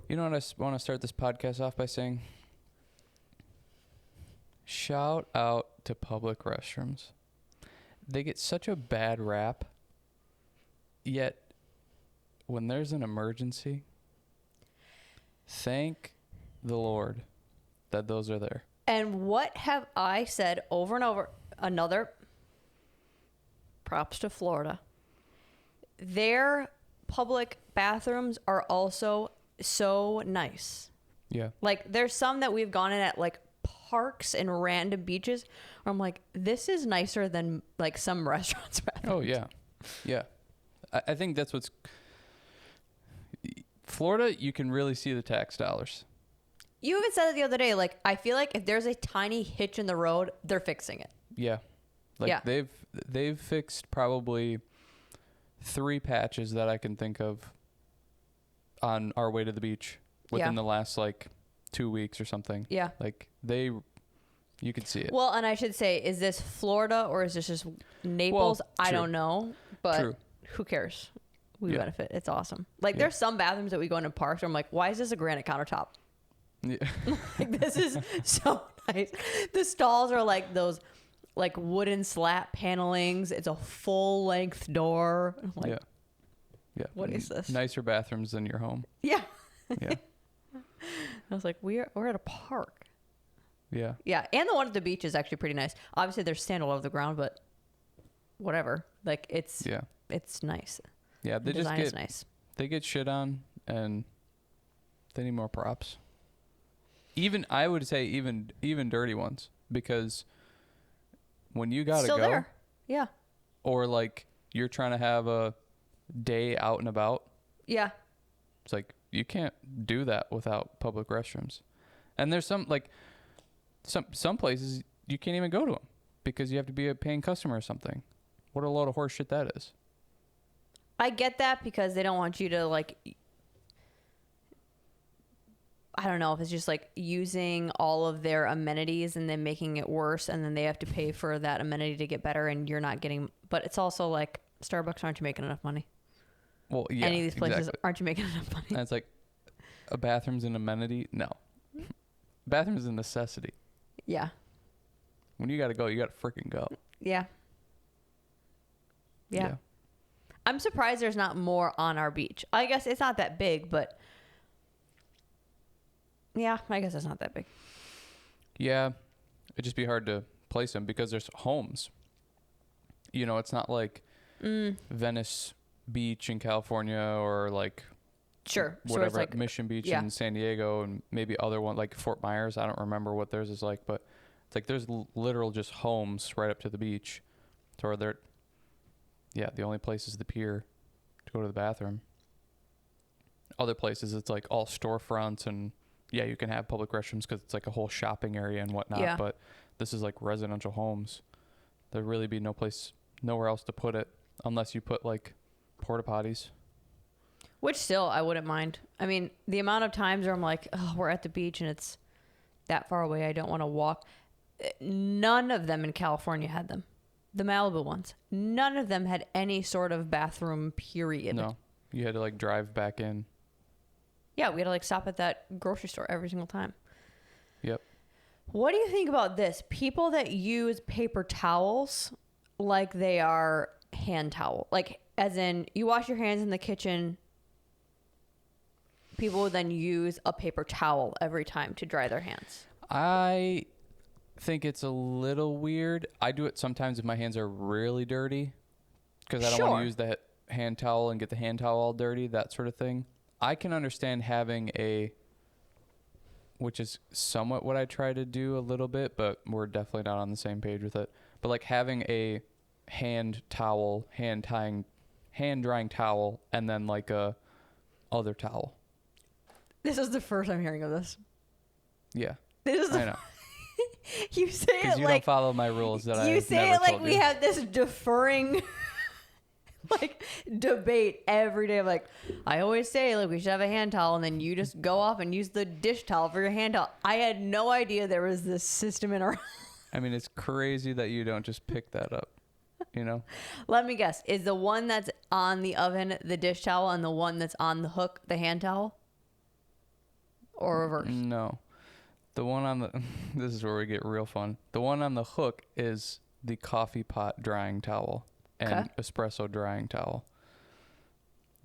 You know what I want to start this podcast off by saying? Shout out to public restrooms. They get such a bad rap, yet when there's an emergency, thank the Lord that those are there. And what have I said over and over? Another props to Florida. Their public bathrooms are also so nice. Yeah. Like, there's some that we've gone in at, like, parks and random beaches where I'm like, this is nicer than, like, some restaurants' bathrooms. Oh, yeah. Yeah. I think that's what's... Florida, you can really see the tax dollars. You even said it the other day. Like, I feel like if there's a tiny hitch in the road, they're fixing it. Yeah. Like, yeah. They've fixed probably 3 patches that I can think of on our way to the beach within the last, like, 2 weeks or something. Yeah. Like, you could see it. Well, and I should say, is this Florida or is this just Naples? Well, I don't know, but true. Who cares? We benefit. It's awesome. Like, there's some bathrooms that we go into parks where I'm like, why is this a granite countertop? Yeah. Like, this is so nice. The stalls are like those, like, wooden slat panelings. It's a full-length door. I'm like, yeah. What is this? Nicer bathrooms than your home. Yeah. Yeah. I was like, we're at a park. Yeah. Yeah, and the one at the beach is actually pretty nice. Obviously, there's sand all over the ground, but whatever. Like, it's nice. Yeah, The design is nice. They get shit on, and they need more props. I would say even dirty ones, because when you gotta Still go, there. Yeah. or like you're trying to have a day out and about, Yeah. it's like you can't do that without public restrooms. And there's some places you can't even go to them because you have to be a paying customer or something. What a load of horse shit that is. I get that because they don't want you to, like, I don't know if it's just like using all of their amenities and then making it worse, and then they have to pay for that amenity to get better, and you're not getting, but it's also like, Starbucks, aren't you making enough money? Well, yeah. Any of these places, exactly. aren't you making enough money? And it's like, a bathroom's an amenity? No. Bathroom's a necessity. Yeah. When you gotta go, you gotta freaking go. Yeah. I'm surprised there's not more on our beach. I guess it's not that big, but yeah, I guess it's not that big. Yeah. It'd just be hard to place them because there's homes. You know, it's not like Venice Beach in California or like Sure. whatever, so it's like, Mission Beach in San Diego, and maybe other one like Fort Myers. I don't remember what theirs is like, but it's like there's literal just homes right up to the beach. So they're, the only place is the pier to go to the bathroom. Other places it's like all storefronts, and you can have public restrooms because it's like a whole shopping area and whatnot. Yeah. But this is like residential homes. There'd really be nowhere else to put it unless you put like porta potties. which still I wouldn't mind. I mean, the amount of times where I'm like, oh, we're at the beach and it's that far away, I don't want to walk. None of them in California had them. The Malibu ones. None of them had any sort of bathroom, period. No. You had to like drive back in. Yeah, we had to like stop at that grocery store every single time. Yep. What do you think about this? People that use paper towels like they are hand towel. Like, as in, you wash your hands in the kitchen. People would then use a paper towel every time to dry their hands. I think it's a little weird. I do it sometimes if my hands are really dirty because I don't want to use the hand towel and get the hand towel all dirty, that sort of thing. I can understand having which is somewhat what I try to do a little bit, but we're definitely not on the same page with it. But like having a hand towel, hand drying towel, and then like a other towel. This is the first I'm hearing of this. Yeah. This is I know. You say it Because you like don't follow my rules that I you say never it like told we you. have this deferring like debate every day. Like, I always say like we should have a hand towel, and then you just go off and use the dish towel for your hand towel. I had no idea there was this system in our I mean, it's crazy that you don't just pick that up, you know? Let me guess. Is the one that's on the oven the dish towel, and the one that's on the hook the hand towel? or reverse? No. The one on the this is where we get real fun. The one on the hook is the coffee pot drying towel and Okay. espresso drying towel.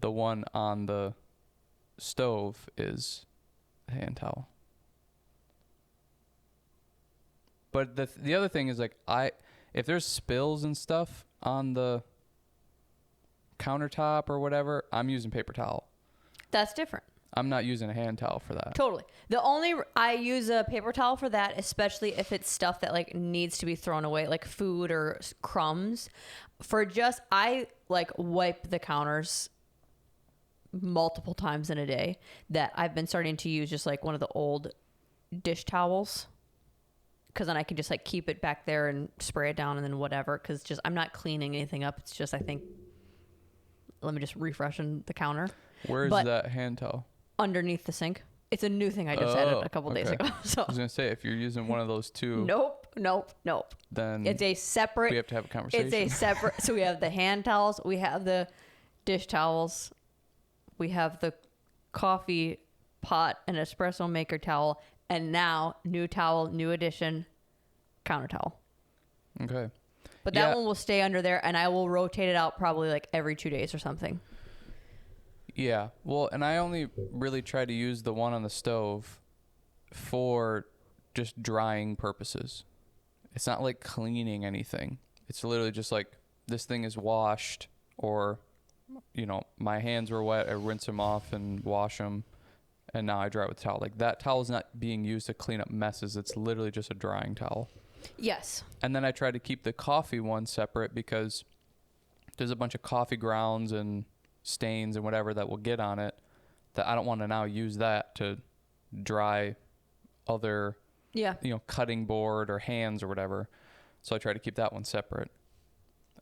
The one on the stove is a hand towel. But the other thing is like if there's spills and stuff on the countertop or whatever, I'm using paper towel. That's different. I'm not using a hand towel for that. Totally. I use a paper towel for that, especially if it's stuff that like needs to be thrown away, like food or crumbs. I like wipe the counters multiple times in a day. That I've been starting to use just like one of the old dish towels, because then I can just like keep it back there and spray it down and then whatever. Because just I'm not cleaning anything up. It's just I think let me just refreshen the counter. Where is that hand towel? Underneath the sink. It's a new thing I just added a couple days ago. So I was gonna say if you're using one of those two, nope. then It's a separate. we have to have a conversation. It's a separate. So we have the hand towels. We have the dish towels. We have the coffee pot and espresso maker towel, and now new towel, new addition, counter towel. Okay. But that one will stay under there, and I will rotate it out probably like every 2 days or something. Yeah. Well, and I only really try to use the one on the stove for just drying purposes. It's not like cleaning anything. It's literally just like this thing is washed, or, you know, my hands were wet. I rinse them off and wash them, and now I dry it with a towel. Like that towel is not being used to clean up messes. It's literally just a drying towel. Yes. And then I try to keep the coffee one separate because there's a bunch of coffee grounds and stains and whatever that will get on it that I don't want to now use that to dry other, cutting board or hands or whatever. So I try to keep that one separate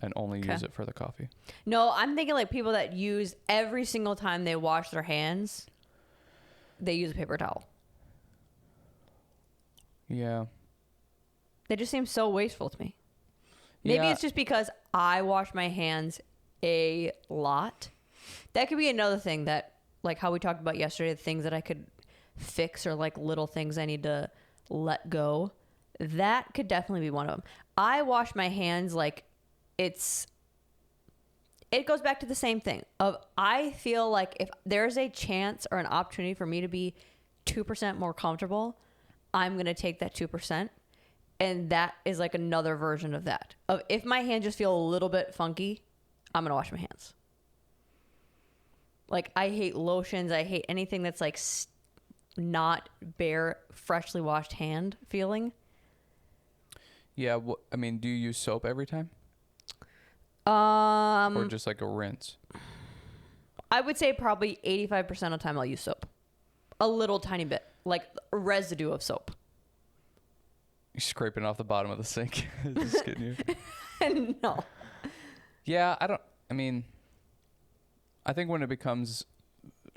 and only use it for the coffee. No, I'm thinking like people that use every single time they wash their hands, they use a paper towel. Yeah. They just seem so wasteful to me. Maybe it's just because I wash my hands a lot. That could be another thing that, like how we talked about yesterday, the things that I could fix or like little things I need to let go. That could definitely be one of them. I wash my hands like it goes back to the same thing of I feel like if there's a chance or an opportunity for me to be 2% more comfortable, I'm going to take that 2%. And that is like another version of that. Of if my hands just feel a little bit funky, I'm going to wash my hands. Like I hate lotions. I hate anything that's like not bare, freshly washed hand feeling. Yeah. I mean, do you use soap every time? Or just like a rinse? I would say probably 85% of the time I'll use soap. A little tiny bit. Like a residue of soap. You're scraping off the bottom of the sink. Just kidding you. No. Yeah, I think when it becomes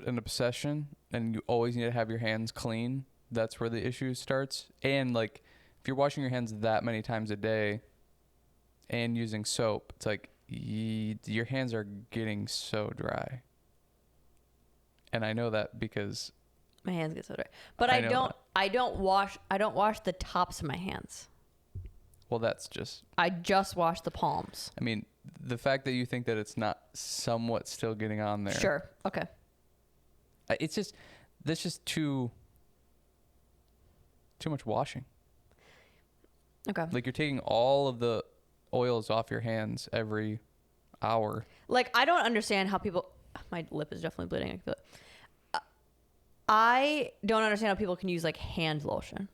an obsession and you always need to have your hands clean, that's where the issue starts. And like, if you're washing your hands that many times a day and using soap, it's like your hands are getting so dry. And I know that because my hands get so dry. But I don't wash the tops of my hands. Well, that's just... I just wash the palms. I mean, the fact that you think that it's not somewhat still getting on there... Sure. Okay. It's just... That's just too much washing. Okay. Like, you're taking all of the oils off your hands every hour. Like, I don't understand how people... My lip is definitely bleeding. I can feel it. I don't understand how people can use, like, hand lotion.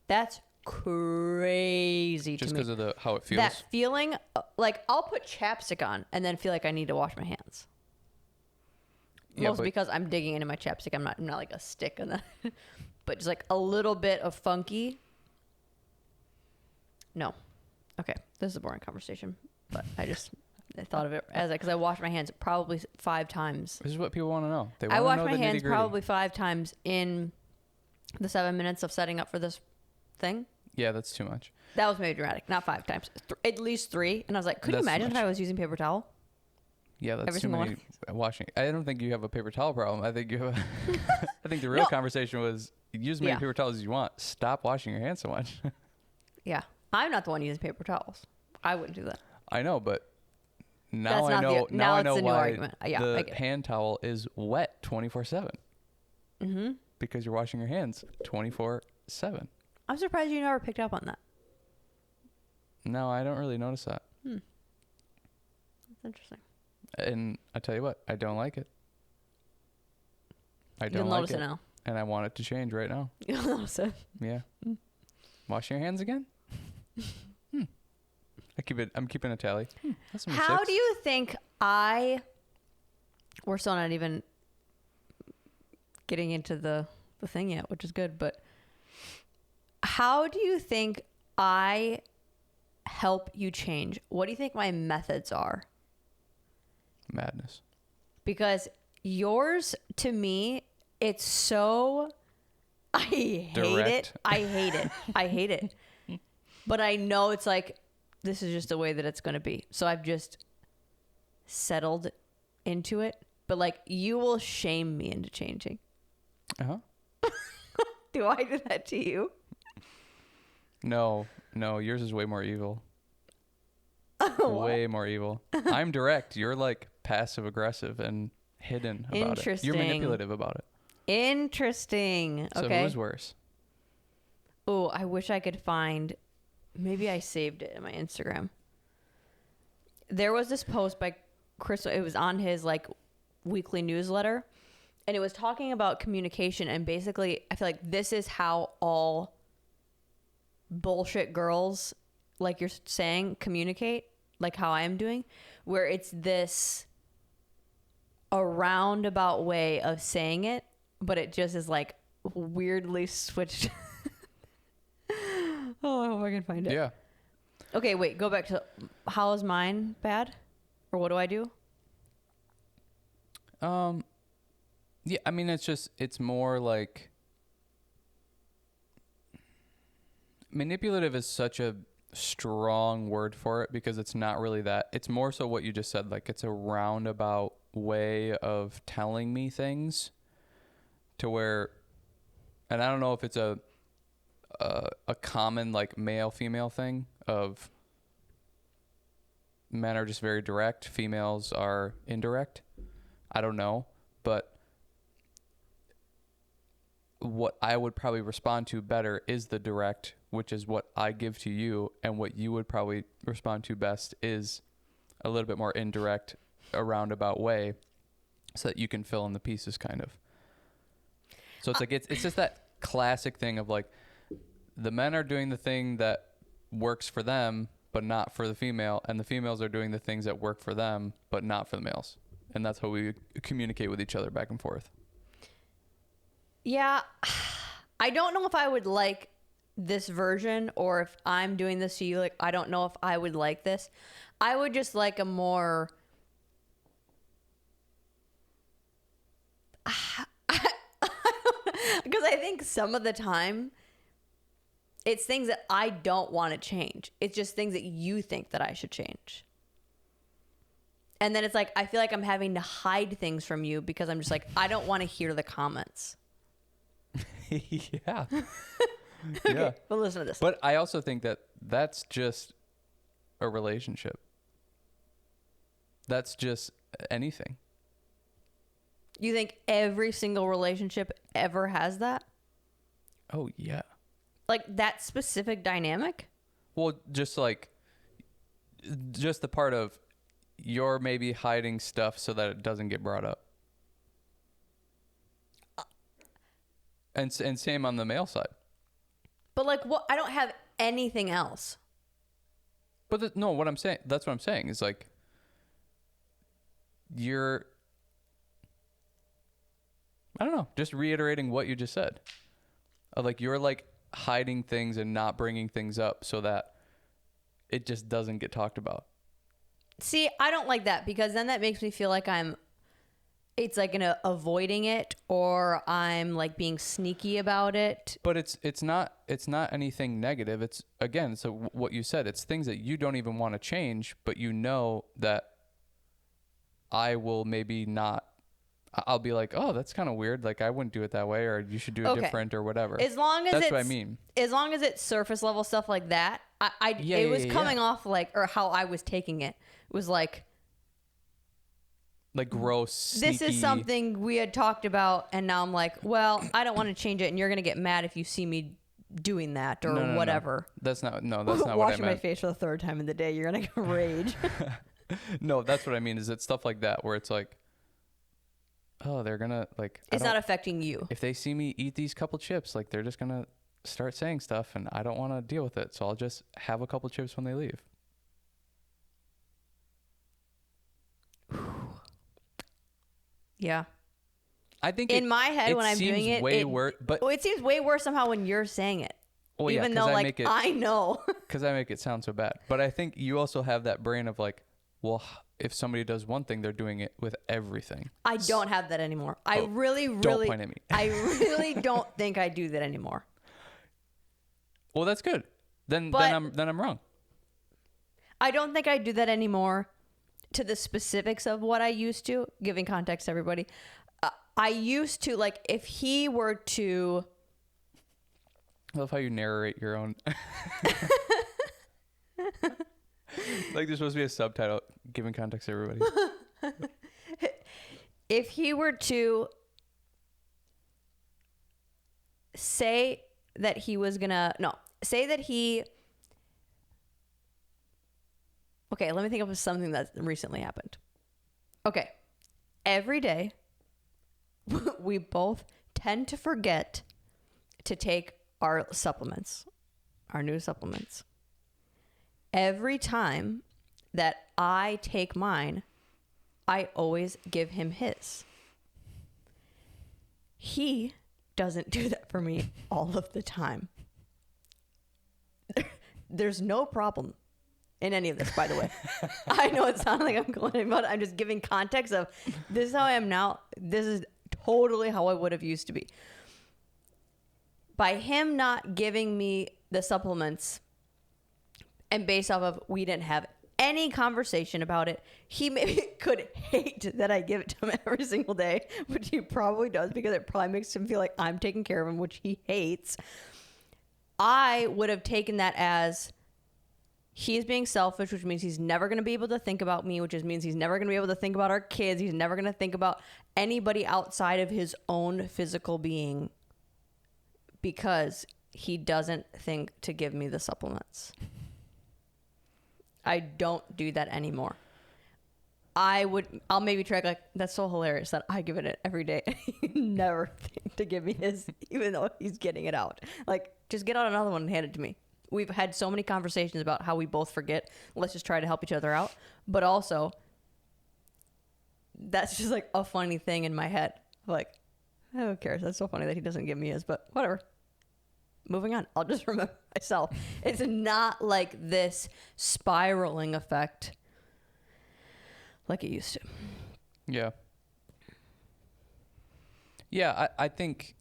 That's crazy to me. Just because of how it feels? That feeling, like, I'll put chapstick on and then feel like I need to wash my hands. Yeah, Mostly because I'm digging into my chapstick. I'm not like a stick in that. But just, like, a little bit of funky. No. Okay. This is a boring conversation. But I thought of it as because I wash my hands probably 5 times. This is what people want to know. I wash my hands probably 5 times in the 7 minutes of setting up for this thing. Yeah, that's too much. That was maybe dramatic. Not 5 times. At least 3. And I was like, could you imagine if I was using paper towel? Yeah, that's Every too single many one. washing. I don't think you have a paper towel problem. I think you have I think the real No. conversation was use as many Yeah. paper towels as you want. Stop washing your hands so much. Yeah. I'm not the one using paper towels. I wouldn't do that. I know, but That's now I not know. the, Now now I it's know the new why argument. Yeah, I the get it. hand towel is wet 24/7 Mm-hmm. because you're washing your hands 24/7. I'm surprised you never picked up on that. No, I don't really notice that. That's interesting. And I tell you what, I don't like it. I You'll don't like notice it now. and I want it to change right now. You'll notice it. Yeah. Washing your hands again? I'm keeping a tally. That's number How 6. do you think we're still not even getting into the thing yet, which is good, but how do you think I help you change? What do you think my methods are? Madness. Because yours, to me, it's so, I hate it. Direct. I hate it. I hate it. But I know it's like, this is just the way that it's going to be. So I've just settled into it. But like, you will shame me into changing. Uh-huh. Do I do that to you? No, yours is way more evil. Way more evil. I'm direct. You're like passive aggressive and hidden about it. Interesting. You're manipulative about it. Interesting. So Okay. who's worse? Oh, I wish I could find. Maybe I saved it in my Instagram. There was this post by Chris. It was on his like weekly newsletter, and it was talking about communication. And basically, I feel like this is how all bullshit girls, like you're saying, communicate. Like how I am doing, where it's this a roundabout way of saying it, but it just is like weirdly switched. Oh, I hope I can find it. Yeah. Okay, wait, go back to how is mine bad? Or what do I do? Yeah, I mean it's more like manipulative is such a strong word for it because it's not really that. It's more so what you just said, like it's a roundabout way of telling me things to where, and I don't know if it's a common like male female thing of men are just very direct, females are indirect. I don't know, but what I would probably respond to better is the direct, which is what I give to you, and what you would probably respond to best is a little bit more indirect, a roundabout way, so that you can fill in the pieces, kind of. So it's like it's just that classic thing of like the men are doing the thing that works for them, but not for the female, and the females are doing the things that work for them, but not for the males, and that's how we communicate with each other back and forth. Yeah, I don't know if I would like this version or if I'm doing this to you. Like, I don't know if I would like this. I would just like a more. Because I think some of the time it's things that I don't want to change. It's just things that you think that I should change. And then it's like, I feel like I'm having to hide things from you because I'm just like, I don't want to hear the comments. Yeah. Okay, Yeah. well, listen to this. But I also think that that's just a relationship. That's just anything. You think every single relationship ever has that? Oh, yeah. Like that specific dynamic? Well, just the part of you're maybe hiding stuff so that it doesn't get brought up. And same on the male side. But like, what? I don't have anything else. But no, what I'm saying, that's what I'm saying is like, I don't know, just reiterating what you just said. Like, you're like hiding things and not bringing things up so that it just doesn't get talked about. See, I don't like that because then that makes me feel like it's like avoiding it or I'm like being sneaky about it. But it's not anything negative. It's, again, so what you said, it's things that you don't even want to change, but you know that I will maybe not. I'll be like, oh, that's kind of weird. Like, I wouldn't do it that way, or you should do it different, or whatever. As long as that's what I mean. As long as it's surface level stuff like that, it was coming off like, or how I was taking it was like gross, sneaky. This is something we had talked about, and now I'm like, well, I don't want to change it, and you're gonna get mad if you see me doing that or whatever. No. That's not what I meant. Washing my face for the third time in the day, you're gonna rage. No, that's what I mean. Is it's stuff like that where it's like, oh, they're gonna like. It's not affecting you. If they see me eat these couple chips, like they're just gonna start saying stuff, and I don't want to deal with it. So I'll just have a couple chips when they leave. Yeah. I think in my head when I'm doing it, way worse. But it seems way worse somehow when you're saying it. Well, even though I know. Because I make it sound so bad. But I think you also have that brain of like, well, if somebody does one thing, they're doing it with everything. I don't have that anymore. I really don't point at me. I really don't think I do that anymore. Well, that's good. Then I'm wrong. I don't think I do that anymore. To the specifics of what I used to, giving context to everybody, I used to, like, if he were to... I love how you narrate your own... Like, there's supposed to be a subtitle, giving context to everybody. If he were to say that he was gonna... No, say that he... Okay, let me think of something that recently happened. Okay. Every day, we both tend to forget to take our supplements, our new supplements. Every time that I take mine, I always give him his. He doesn't do that for me all of the time. There's no problem in any of this, by the way. I know it sounds like I'm complaining about it. I'm just giving context of this is how I am now. This is totally how I would have used to be. By him not giving me the supplements, and based off of we didn't have any conversation about it, he maybe could hate that I give it to him every single day, which he probably does because it probably makes him feel like I'm taking care of him, which he hates. I would have taken that as... He's being selfish, which means he's never going to be able to think about me, which means he's never going to be able to think about our kids. He's never going to think about anybody outside of his own physical being because he doesn't think to give me the supplements. I don't do that anymore. I'll maybe try, like, that's so hilarious that I give it every day. He never think to give me his, even though he's getting it out. Like, just get out another one and hand it to me. We've had so many conversations about how we both forget. Let's just try to help each other out. But also, that's just like a funny thing in my head. Like, who cares? That's so funny that he doesn't give me his, but whatever. Moving on. I'll just remember myself. It's not like this spiraling effect like it used to. Yeah. Yeah, I think...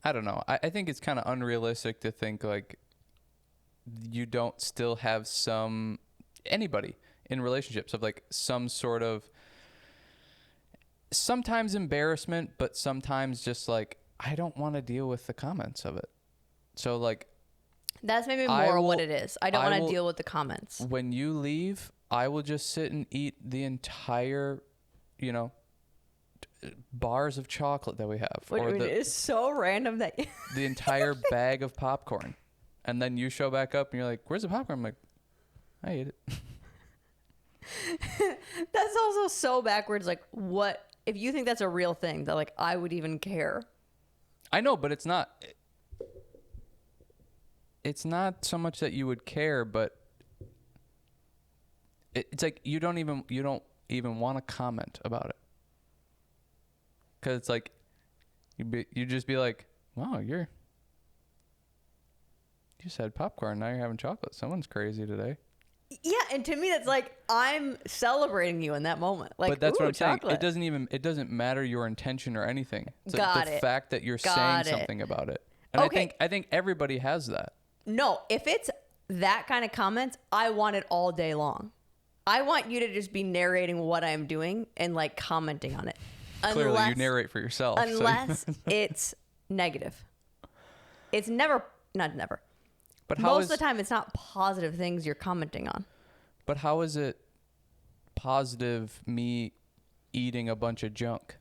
I don't know. I think it's kind of unrealistic to think like you don't still have anybody in relationships of like some sort of sometimes embarrassment, but sometimes just like, I don't want to deal with the comments of it. So like, that's maybe more what it is. I don't want to deal with the comments. When you leave, I will just sit and eat the entire, bars of chocolate that we have. It's so random that the entire bag of popcorn, and then you show back up and you're like, where's the popcorn? I'm like, I ate it. That's also so backwards. Like, what if you think that's a real thing that like I would even care? I know, but it's not so much that you would care, but it's like you don't even want to comment about it. Because it's like, you just be like, wow, you just had popcorn, now you're having chocolate. Someone's crazy today. Yeah, and to me, that's like, I'm celebrating you in that moment. Like, but that's what I'm chocolate. saying. It doesn't matter your intention or anything. It's like the fact that you're saying something about it. And okay. I think everybody has that. No, if it's that kind of comments, I want it all day long. I want you to just be narrating what I'm doing and like commenting on it. Clearly, you narrate for yourself. Unless it's negative. It's never, not never. But most of the time, it's not positive things you're commenting on. But how is it positive me eating a bunch of junk?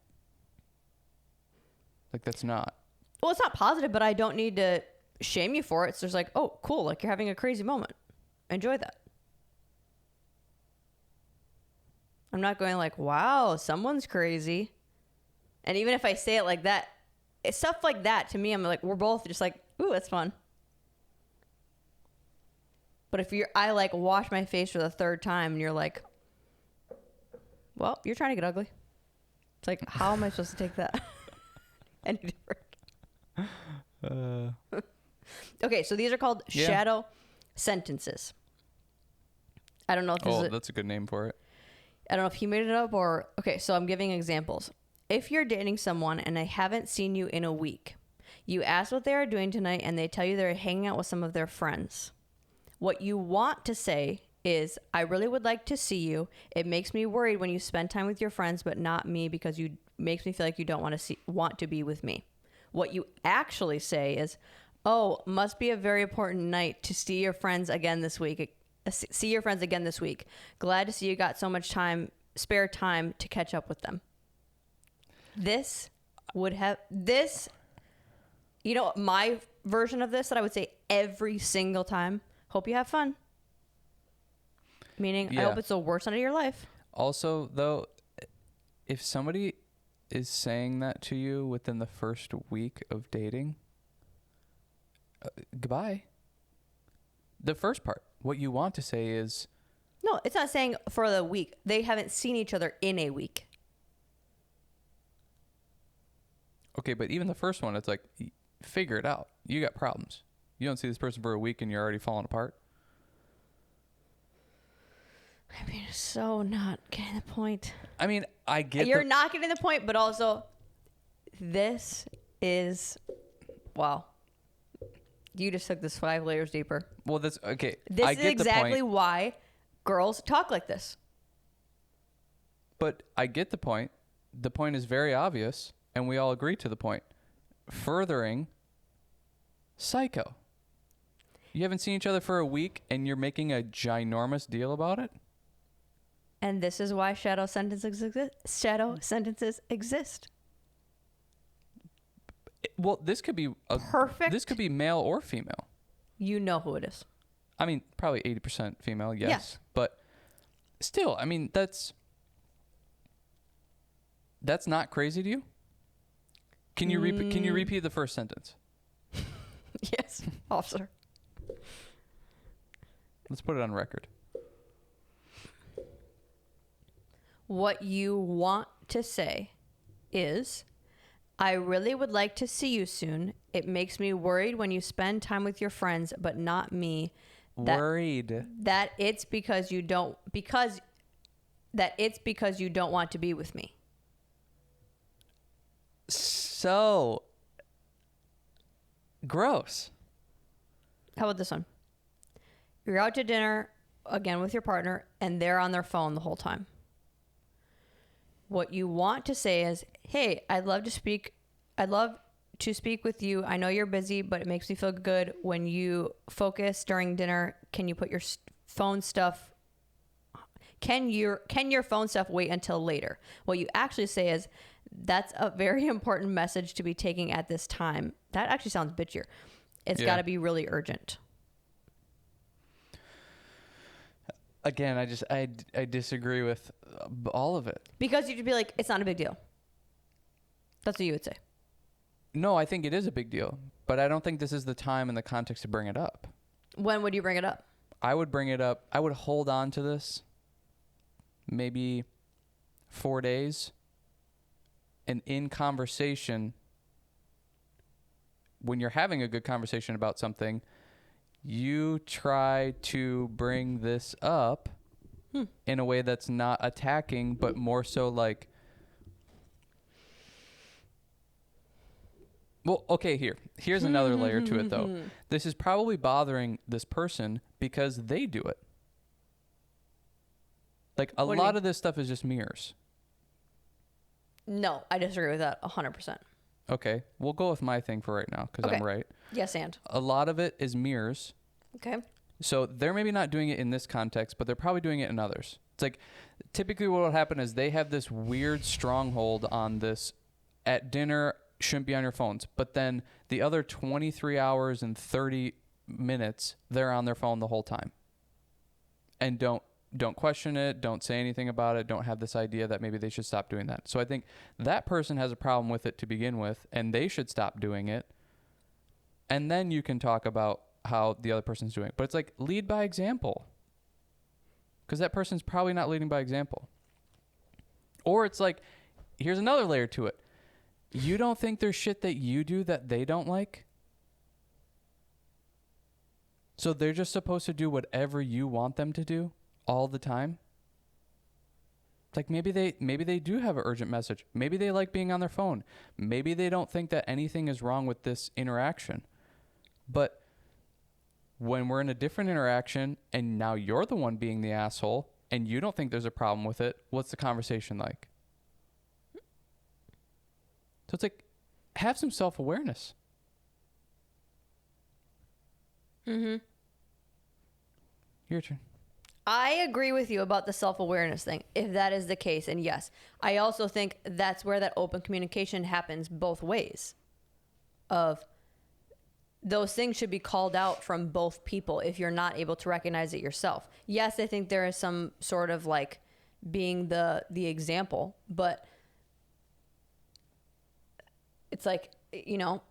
Like, that's not. Well, it's not positive, but I don't need to shame you for it. So it's like, oh, cool. Like, you're having a crazy moment. Enjoy that. I'm not going like, wow, someone's crazy. And even if I say it like that, it's stuff like that to me, I'm like, we're both just like, ooh, that's fun. But if I like wash my face for the third time and you're like, well, you're trying to get ugly. It's like, how am I supposed to take that? Any different? Okay, so these are called shadow sentences. I don't know if this is that's a good name for it. I don't know if he made it up or... Okay, so I'm giving examples. If you're dating someone and they haven't seen you in a week, you ask what they are doing tonight and they tell you they're hanging out with some of their friends. What you want to say is, I really would like to see you. It makes me worried when you spend time with your friends, but not me because you makes me feel like you don't want to be with me. What you actually say is, oh, must be a very important night to see your friends again this week. Glad to see you got so much spare time to catch up with them. My version of this that I would say every single time, hope you have fun. Meaning, I hope it's the worst night of your life. Also, though, if somebody is saying that to you within the first week of dating, goodbye. The first part, what you want to say is... No, it's not saying for the week. They haven't seen each other in a week. Okay, but even the first one, it's like, figure it out. You got problems. You don't see this person for a week and you're already falling apart. I mean, it's so not getting the point. I mean, I get You're not getting the point, but also, this is... Wow. You just took this 5 layers deeper. Well, that's... Okay, This I is get exactly the point. why girls talk like this. But I get the point. The point is very obvious, and we all agree to the point. Furthering, psycho. You haven't seen each other for a week, and you're making a ginormous deal about it? And this is why shadow sentences exist. Well, this could be... Perfect. This could be male or female. You know who it is. I mean, probably 80% female, yes. Yes. But still, I mean, that's not crazy to you? Can you repeat the first sentence? Yes, officer. Let's put it on record. What you want to say is, I really would like to see you soon. It makes me worried when you spend time with your friends, but not me. Worried. That it's because you don't want to be with me. So gross. How about this one? You're out to dinner again with your partner and they're on their phone the whole time. What you want to say is, hey, I'd love to speak with you. I know you're busy, but it makes me feel good when you focus during dinner. Can you put your phone stuff wait until later? What you actually say is, that's a very important message to be taking at this time. That actually sounds bitchier. It's got to be really urgent. Again, I disagree with all of it. Because you'd be like, it's not a big deal. That's what you would say. No, I think it is a big deal, but I don't think this is the time and the context to bring it up. When would you bring it up? I would bring it up. I would hold on to this maybe 4 days. And in conversation, when you're having a good conversation about something, you try to bring this up in a way that's not attacking, but more so like, well, okay, here's another layer to it, though. This is probably bothering this person because they do it. Like a What do you lot mean? of this stuff is just mirrors. No, I disagree with that 100%. Okay, we'll go with my thing for right now because I'm Okay. right. Yes, and. A lot of it is mirrors. Okay. So they're maybe not doing it in this context, but they're probably doing it in others. It's like typically what will happen is they have this weird stronghold on this at dinner shouldn't be on your phones. But then the other 23 hours and 30 minutes, they're on their phone the whole time. And don't question it, don't say anything about it, don't have this idea that maybe they should stop doing that. So I think that person has a problem with it to begin with, and they should stop doing it. And then you can talk about how the other person's doing it. But it's like lead by example. Because that person's probably not leading by example. Or it's like, here's another layer to it. You don't think there's shit that you do that they don't like? So they're just supposed to do whatever you want them to do all the time? It's like maybe they do have an urgent message. Maybe they like being on their phone. Maybe they don't think that anything is wrong with this interaction. But when we're in a different interaction and now you're the one being the asshole and you don't think there's a problem with it, what's the conversation like? So it's like, have some self-awareness. Mm-hmm. Your turn. I agree with you about the self-awareness thing, if that is the case. And yes, I also think that's where that open communication happens both ways. Of those things should be called out from both people if you're not able to recognize it yourself. Yes, I think there is some sort of like being the example, but it's like, you know,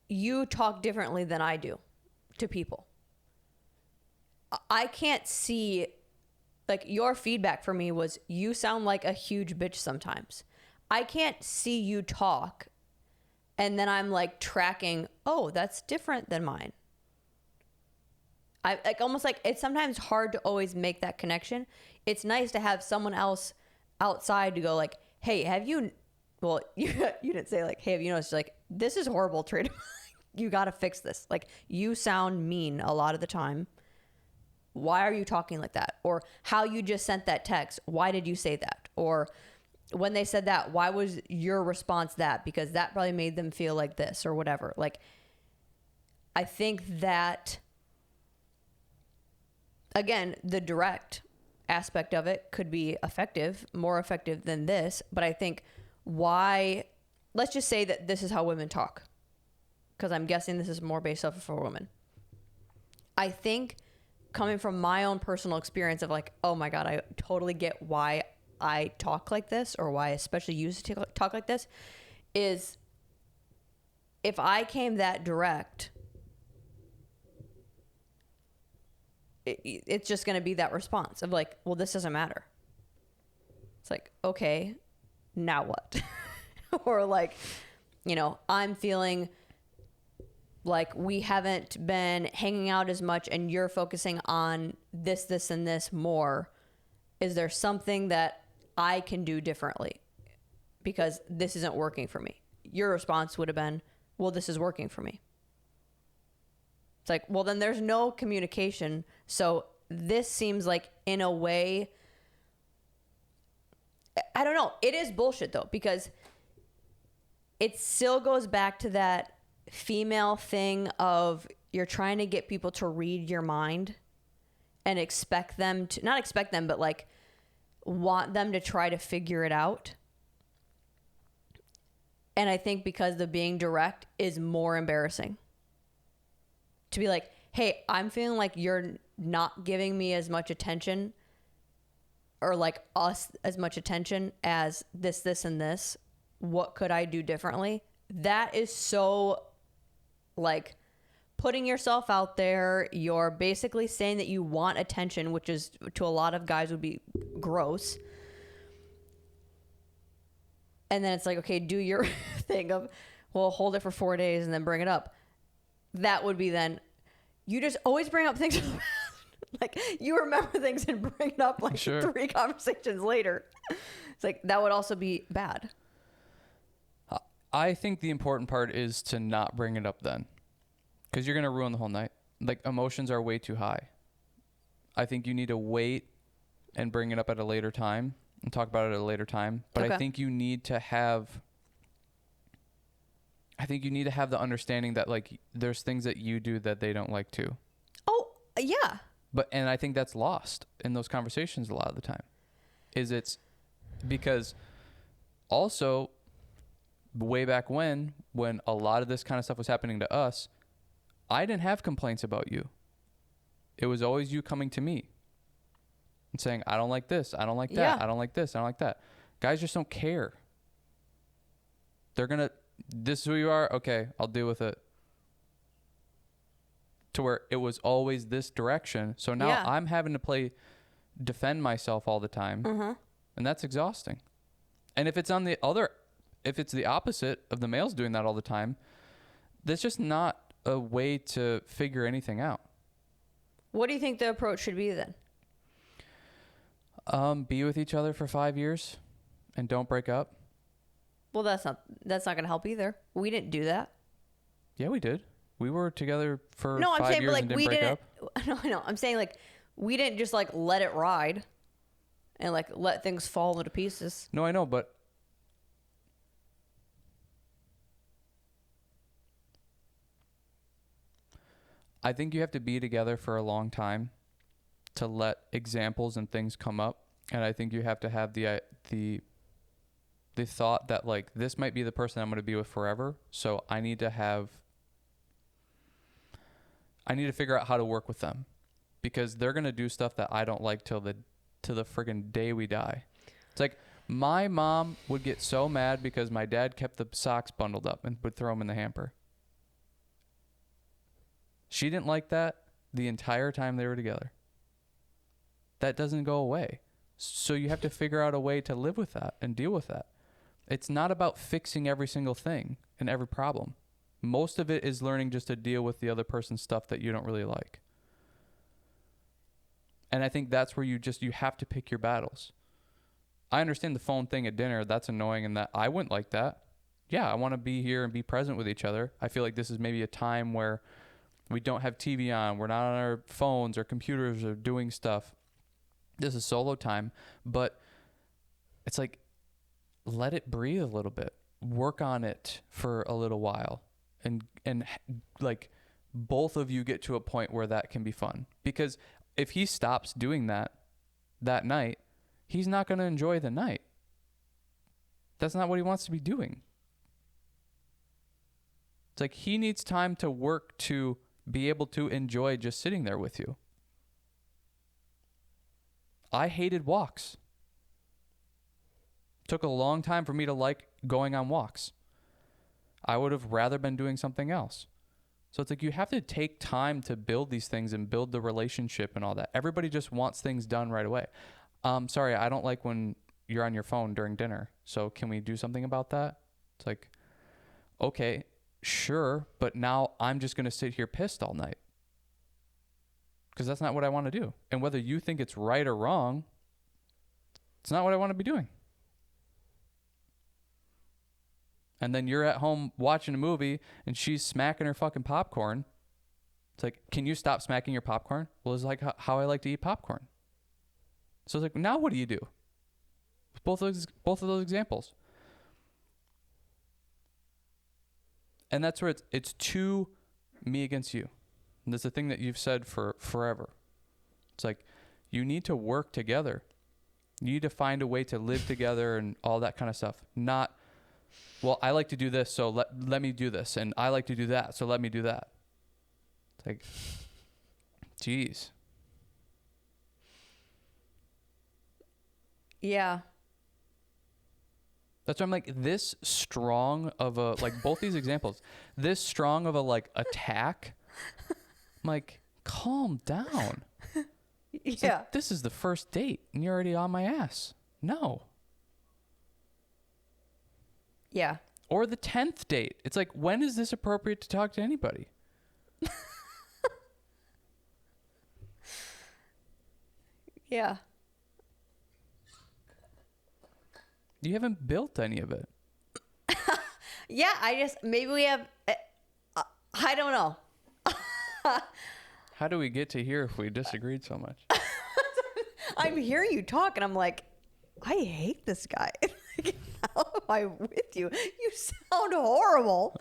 you talk differently than I do to people. I can't see, like, your feedback for me was you sound like a huge bitch sometimes. I can't see you talk and then I'm like tracking, oh, that's different than mine. I like almost like it's sometimes hard to always make that connection. It's nice to have someone else outside to go like, hey, have you, well, you didn't say like, hey, have you noticed, like, this is horrible trait. You got to fix this. Like, you sound mean a lot of the time. Why are you talking like that? Or how you just sent that text. Why did you say that? Or when they said that, why was your response that? Because that probably made them feel like this or whatever. Like, I think that, again, the direct aspect of it could be effective, more effective than this. But I think let's just say that this is how women talk. Because I'm guessing this is more based off of for women. I think coming from my own personal experience of like, oh my God, I totally get why I talk like this, or why I especially used to talk like this, is if I came that direct, it's just going to be that response of like, well, this doesn't matter. It's like, okay, now what? Or like, you know, I'm feeling like we haven't been hanging out as much and you're focusing on this, and this more. Is there something that I can do differently? Because this isn't working for me. Your response would have been, well, this is working for me. It's like, well, then there's no communication. So this seems like, in a way, I don't know. It is bullshit though, because it still goes back to that female thing of you're trying to get people to read your mind and expect them to, not expect them, but like want them to try to figure it out. And I think because the being direct is more embarrassing. To be like, hey, I'm feeling like you're not giving me as much attention, or like us as much attention as this, and this. What could I do differently? That is so, like, putting yourself out there. You're basically saying that you want attention, which is to a lot of guys would be gross. And then it's like, okay, do your thing of, well, hold it for 4 days and then bring it up. That would be then, you just always bring up things like you remember things and bring it up like Sure. 3 conversations later. It's like, that would also be bad. I think the important part is to not bring it up then, because you're going to ruin the whole night. Like, emotions are way too high. I think you need to wait and bring it up at a later time and talk about it at a later time. But Okay. I think you need to have the understanding that like there's things that you do that they don't like too. Oh, yeah. And I think that's lost in those conversations a lot of the time. It's because also way back when a lot of this kind of stuff was happening to us, I didn't have complaints about you. It was always you coming to me and saying, I don't like this, I don't like that, Yeah. I don't like this, I don't like that. Guys just don't care. They're going to, this is who you are, okay, I'll deal with it. To where it was always this direction. So now Yeah. I'm having to defend myself all the time. Mm-hmm. And that's exhausting. And if it's the opposite of the males doing that all the time, that's just not a way to figure anything out. What do you think the approach should be then? Be with each other for 5 years and don't break up. Well, that's not going to help either. We didn't do that. Yeah, we did. We were together for No, I'm 5 saying, years but like and didn't we break didn't. up. No, I'm saying like we didn't just like let it ride and like let things fall into pieces. No, I know, but I think you have to be together for a long time to let examples and things come up. And I think you have to have the thought that like this might be the person I'm going to be with forever. So I need to figure out how to work with them, because they're going to do stuff that I don't like till the friggin' day we die. It's like my mom would get so mad because my dad kept the socks bundled up and would throw them in the hamper. She didn't like that the entire time they were together. That doesn't go away. So you have to figure out a way to live with that and deal with that. It's not about fixing every single thing and every problem. Most of it is learning just to deal with the other person's stuff that you don't really like. And I think that's where you have to pick your battles. I understand the phone thing at dinner. That's annoying, and that I wouldn't like that. Yeah, I want to be here and be present with each other. I feel like this is maybe a time where we don't have TV on. We're not on our phones or computers or doing stuff. This is solo time, but it's like, let it breathe a little bit. Work on it for a little while. And like both of you get to a point where that can be fun. Because if he stops doing that night, he's not going to enjoy the night. That's not what he wants to be doing. It's like he needs time to work to be able to enjoy just sitting there with you. I hated walks. Took a long time for me to like going on walks. I would have rather been doing something else. So it's like you have to take time to build these things and build the relationship and all that. Everybody just wants things done right away. Sorry, I don't like when you're on your phone during dinner. So can we do something about that? It's like, okay, sure. But now I'm just going to sit here pissed all night. Because that's not what I want to do. And whether you think it's right or wrong, it's not what I want to be doing. And then you're at home watching a movie and she's smacking her fucking popcorn. It's like, can you stop smacking your popcorn? Well, it's like how I like to eat popcorn. So it's like, now what do you do? Both of those examples. And that's where it's too me against you. And that's the thing that you've said for forever. It's like, you need to work together. You need to find a way to live together and all that kind of stuff. Not, well, I like to do this, so let me do this. And I like to do that, so let me do that. It's like, geez. Yeah. That's why I'm like, this strong of a, like both these examples, this strong of a like attack. I'm like, calm down. It's Yeah. like, this is the first date and you're already on my ass. No. Yeah. Or the 10th date. It's like, when is this appropriate to talk to anybody? Yeah. You haven't built any of it. Yeah. Maybe we have, I don't know. How do we get to here if we disagreed so much? I'm hearing you talk and I'm like, I hate this guy. Like, how am I with you? You sound horrible.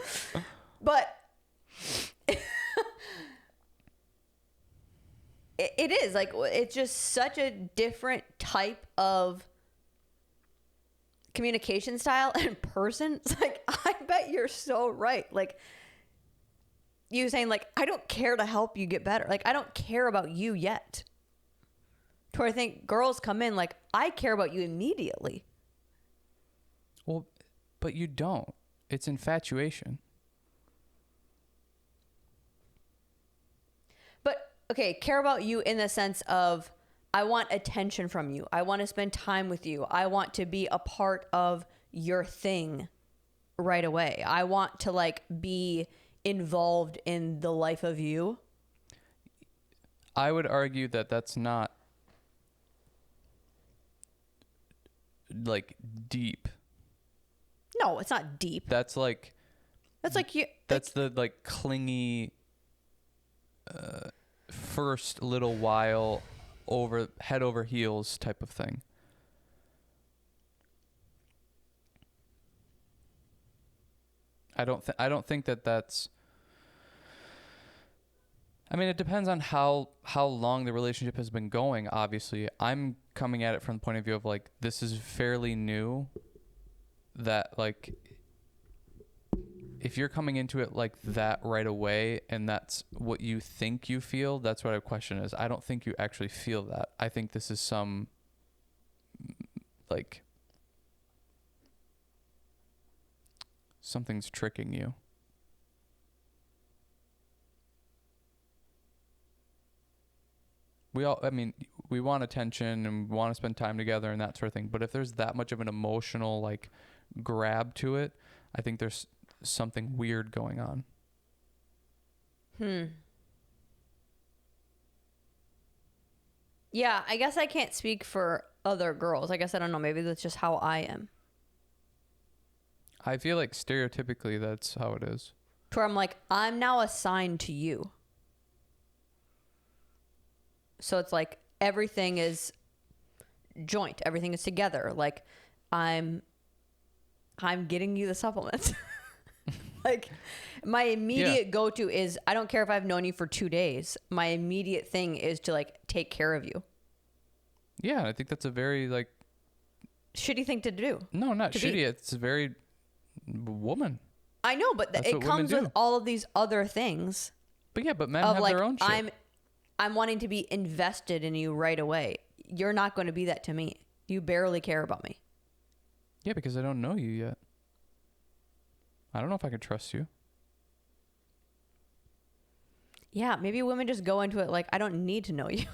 But it is like, it's just such a different type of communication style and person. It's like, I bet you're so right. Like, you saying like, I don't care to help you get better. Like, I don't care about you yet. To where I think girls come in like, I care about you immediately. Well, but you don't. It's infatuation. But okay, care about you in the sense of, I want attention from you. I want to spend time with you. I want to be a part of your thing right away. I want to like be involved in the life of you. I would argue that that's not like deep. No, it's not deep. That's like you. that's the like clingy first little while over head over heels type of thing. I don't think that that's. I mean, it depends on how long the relationship has been going. Obviously, I'm coming at it from the point of view of like, this is fairly new. That like, if you're coming into it like that right away, and that's what you think you feel, that's what I question is. I don't think you actually feel that. I think this is some like something's tricking you. We want attention and we want to spend time together and that sort of thing. But if there's that much of an emotional like grab to it, I think there's something weird going on. Yeah, I guess I can't speak for other girls. I guess I don't know. Maybe that's just how I am. I feel like stereotypically that's how it is. To where I'm like, I'm now assigned to you. So it's like everything is joint. Everything is together. Like I'm getting you the supplements. Like my immediate go-to is, I don't care if I've known you for 2 days. My immediate thing is to like take care of you. Yeah, I think that's a very like shitty thing to do. No, not shitty. It's a very woman. I know, but it comes with all of these other things. But yeah, but men have like, their own shit. I'm wanting to be invested in you right away. You're not going to be that to me. You barely care about me. Yeah, because I don't know you yet. I don't know if I can trust you. Yeah, maybe women just go into it like, I don't need to know you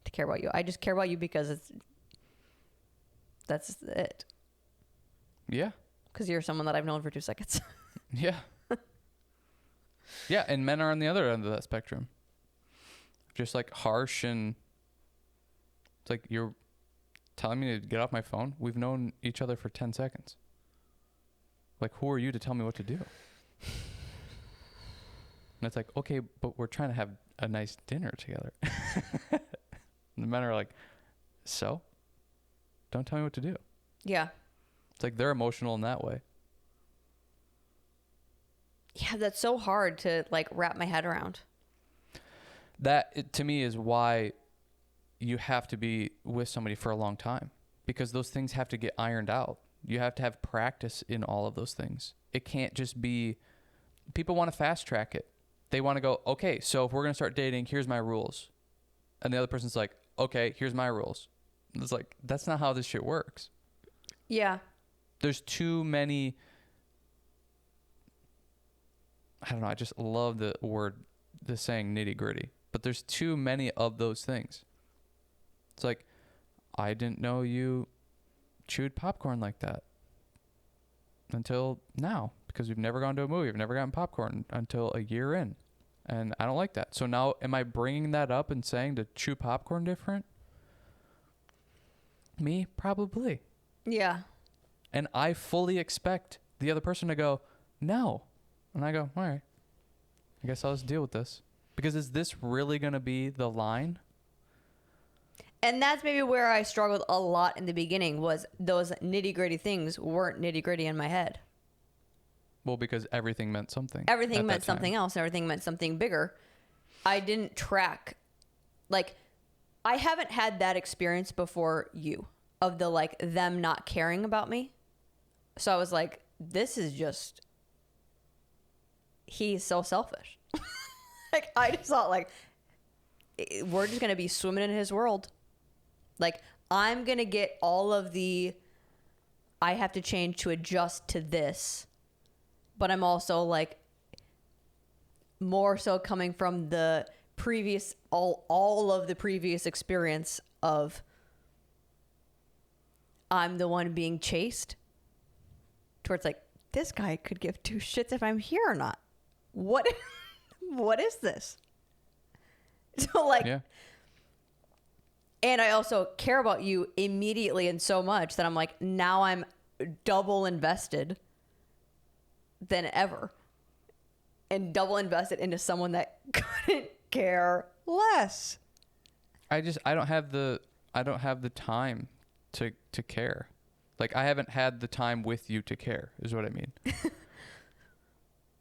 to care about you. I just care about you because that's it. Yeah. Because you're someone that I've known for 2 seconds. Yeah. Yeah, and men are on the other end of that spectrum. Just like harsh, and it's like, you're telling me to get off my phone? We've known each other for 10 seconds. Like, who are you to tell me what to do? And it's like, okay, but we're trying to have a nice dinner together. And the men are like, so? Don't tell me what to do. Yeah. It's like they're emotional in that way. Yeah, that's so hard to like wrap my head around. That, to me, is why you have to be with somebody for a long time, because those things have to get ironed out. You have to have practice in all of those things. It can't just be, people want to fast track it. They want to go, okay, so if we're going to start dating, here's my rules. And the other person's like, okay, here's my rules. It's like, that's not how this shit works. Yeah. There's too many, I don't know, I just love the saying nitty gritty. But there's too many of those things. It's like, I didn't know you chewed popcorn like that until now, because we've never gone to a movie. We've never gotten popcorn until a year in. And I don't like that. So now, am I bringing that up and saying to chew popcorn different? Me? Probably. Yeah. And I fully expect the other person to go, no. And I go, all right, I guess I'll just deal with this. Because is this really going to be the line? And that's maybe where I struggled a lot in the beginning, was those nitty-gritty things weren't nitty-gritty in my head. Well, because everything meant something. Everything meant something else. Everything meant something bigger. I didn't track. Like, I haven't had that experience before you, of the, like, them not caring about me. So I was like, this is just, he's so selfish. Like, I just thought, like, we're just going to be swimming in his world. Like, I'm going to get all of the, I have to change to adjust to this. But I'm also, like, more so coming from the previous, all of the previous experience of, I'm the one being chased, towards, like, this guy could give two shits if I'm here or not. What is this? So, like, Yeah. And I also care about you immediately and so much that I'm like, now I'm double invested than ever. And double invested into someone that couldn't care less. I don't have the time to care. Like, I haven't had the time with you to care, is what I mean.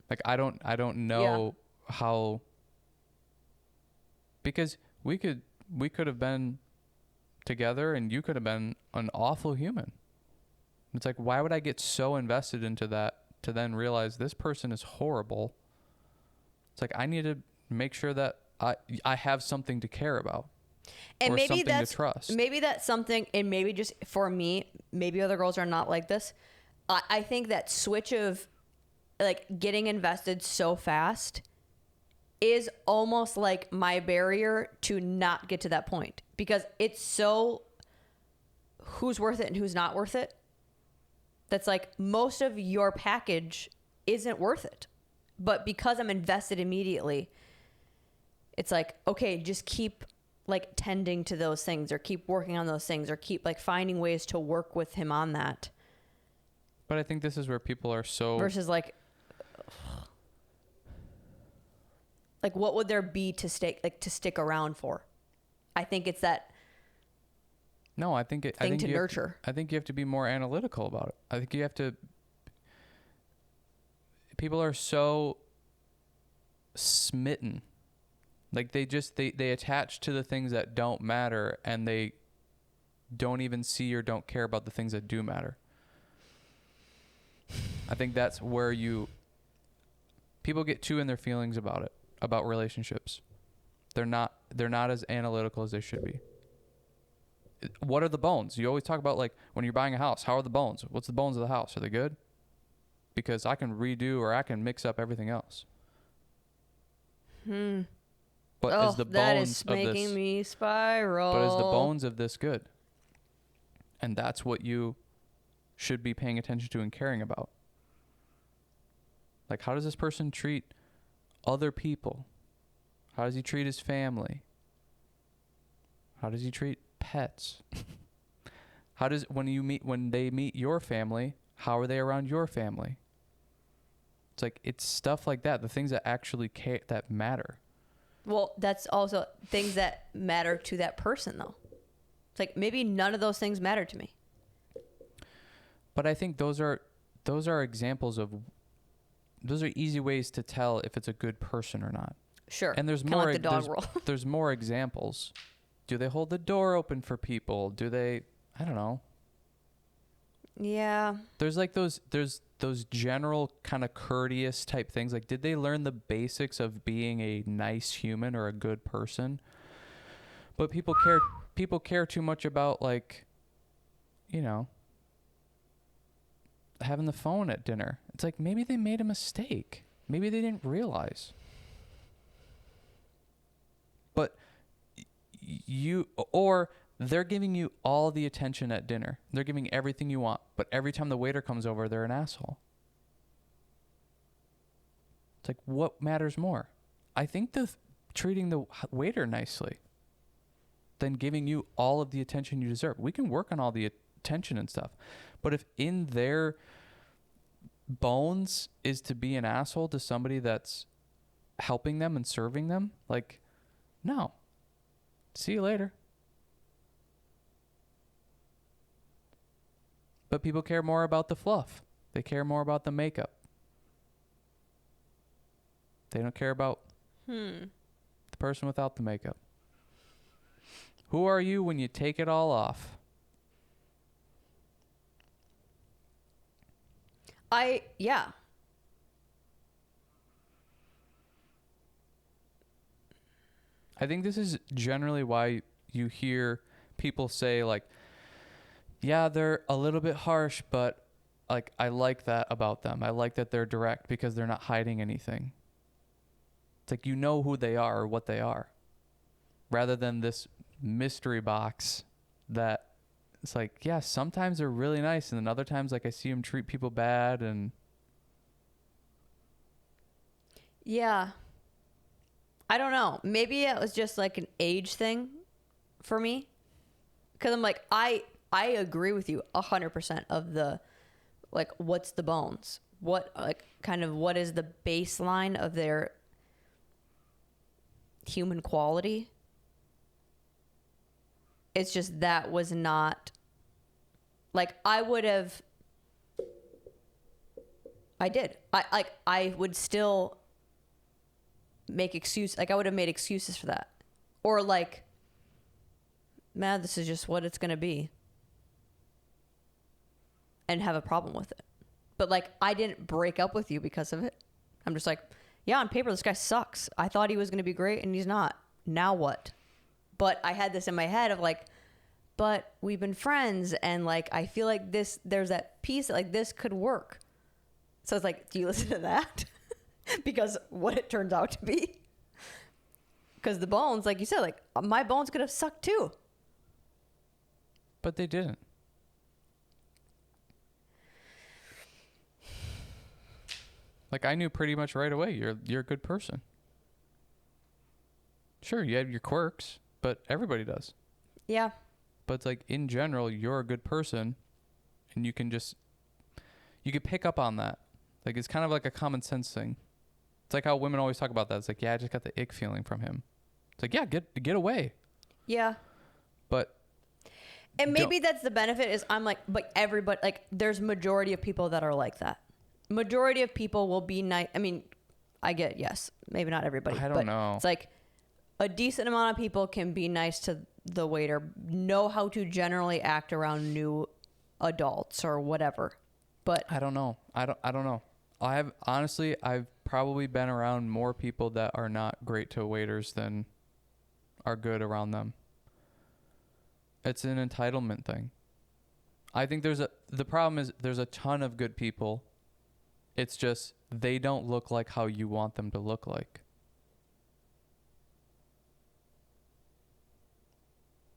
Like, I don't know how, because we could have been together and you could have been an awful human. It's like, why would I get so invested into that to then realize this person is horrible? It's like, I need to make sure that I have something to care about. And or maybe something that's to trust. Maybe that's something, and maybe just for me, maybe other girls are not like this. I think that switch of, like, getting invested so fast is almost like my barrier to not get to that point, because it's so who's worth it and who's not worth it. That's like, most of your package isn't worth it. But because I'm invested immediately, it's like, okay, just keep, like, tending to those things, or keep working on those things, or keep, like, finding ways to work with him on that. But I think this is where people are so Versus, like, what would there be to stick around for? I think it's that No, I think thing to nurture. I think you have to be more analytical about it. I think you have to. People are so smitten, like they attach to the things that don't matter, and they don't even see or don't care about the things that do matter. I think that's where people get too in their feelings about it, about relationships. They're not as analytical as they should be. What are the bones? You always talk about, like, when you're buying a house, how are the bones? What's the bones of the house? Are they good? Because I can redo or I can mix up everything else. But is the that bones is of this making me spiral. But is the bones of this good? And that's what you should be paying attention to and caring about. Like, how does this person treat other people? How does he treat his family? How does he treat pets? How does when they meet your family, how are they around your family? It's like, it's stuff like that, the things that actually that matter. Well, that's also things that matter to that person, though. It's like, maybe none of those things matter to me. But I think those are examples of, those are easy ways to tell if it's a good person or not. Sure. And there's Kinda more like the dog rule. There's more examples. Do they hold the door open for people? Do they, I don't know. Yeah. There's like those general kind of courteous type things. Like, did they learn the basics of being a nice human or a good person? But people care too much about, like, you know, having the phone at dinner. It's like, maybe they made a mistake. Maybe they didn't realize. But they're giving you all the attention at dinner. They're giving everything you want. But every time the waiter comes over, they're an asshole. It's like, what matters more? I think treating the waiter nicely than giving you all of the attention you deserve. We can work on all the attention and stuff. But if in their bones is to be an asshole to somebody that's helping them and serving them, like, no. See you later. But people care more about the fluff. They care more about the makeup. They don't care about the person without the makeup. Who are you when you take it all off? Yeah. I think this is generally why you hear people say, like, yeah, they're a little bit harsh, but like I like that about them. I like that they're direct because they're not hiding anything. It's like you know who they are or what they are, rather than this mystery box that it's like, yeah, sometimes they're really nice and then other times like I see them treat people bad. And Yeah. I don't know. Maybe it was just like an age thing for me. Because I'm like, I agree with you 100% of the, like, what's the bones? What, like, kind of what is the baseline of their human quality? It's just that was not, like, I did. I would still make excuse, like, I would have made excuses for that. Or, like, man, this is just what it's going to be. And have a problem with it. But, like, I didn't break up with you because of it. I'm just like, yeah, on paper, this guy sucks. I thought he was going to be great, and he's not. Now what? But I had this in my head of, like, but we've been friends, and, like, I feel like this, there's that piece that, like, this could work. So it's like, do you listen to that? Because what it turns out to be. Because the bones, like you said, like, my bones could have sucked too. but they didn't. Like I knew pretty much right away you're a good person. Sure, you have your quirks, but everybody does. Yeah. But it's like in general, you're a good person, and you can pick up on that. Like it's kind of like a common sense thing. It's like how women always talk about that. It's like, yeah, I just got the ick feeling from him. It's like, yeah, get away. Yeah. But and maybe that's the benefit is I'm like, but everybody, like, there's majority of people that are like that. Majority of people will be nice. I mean, I get, yes, maybe not everybody. I don't know. It's like a decent amount of people can be nice to the waiter, know how to generally act around new adults or whatever. But I don't know. I don't know. I've probably been around more people that are not great to waiters than are good around them. It's an entitlement thing. I think the problem is there's a ton of good people. It's just they don't look like how you want them to look like.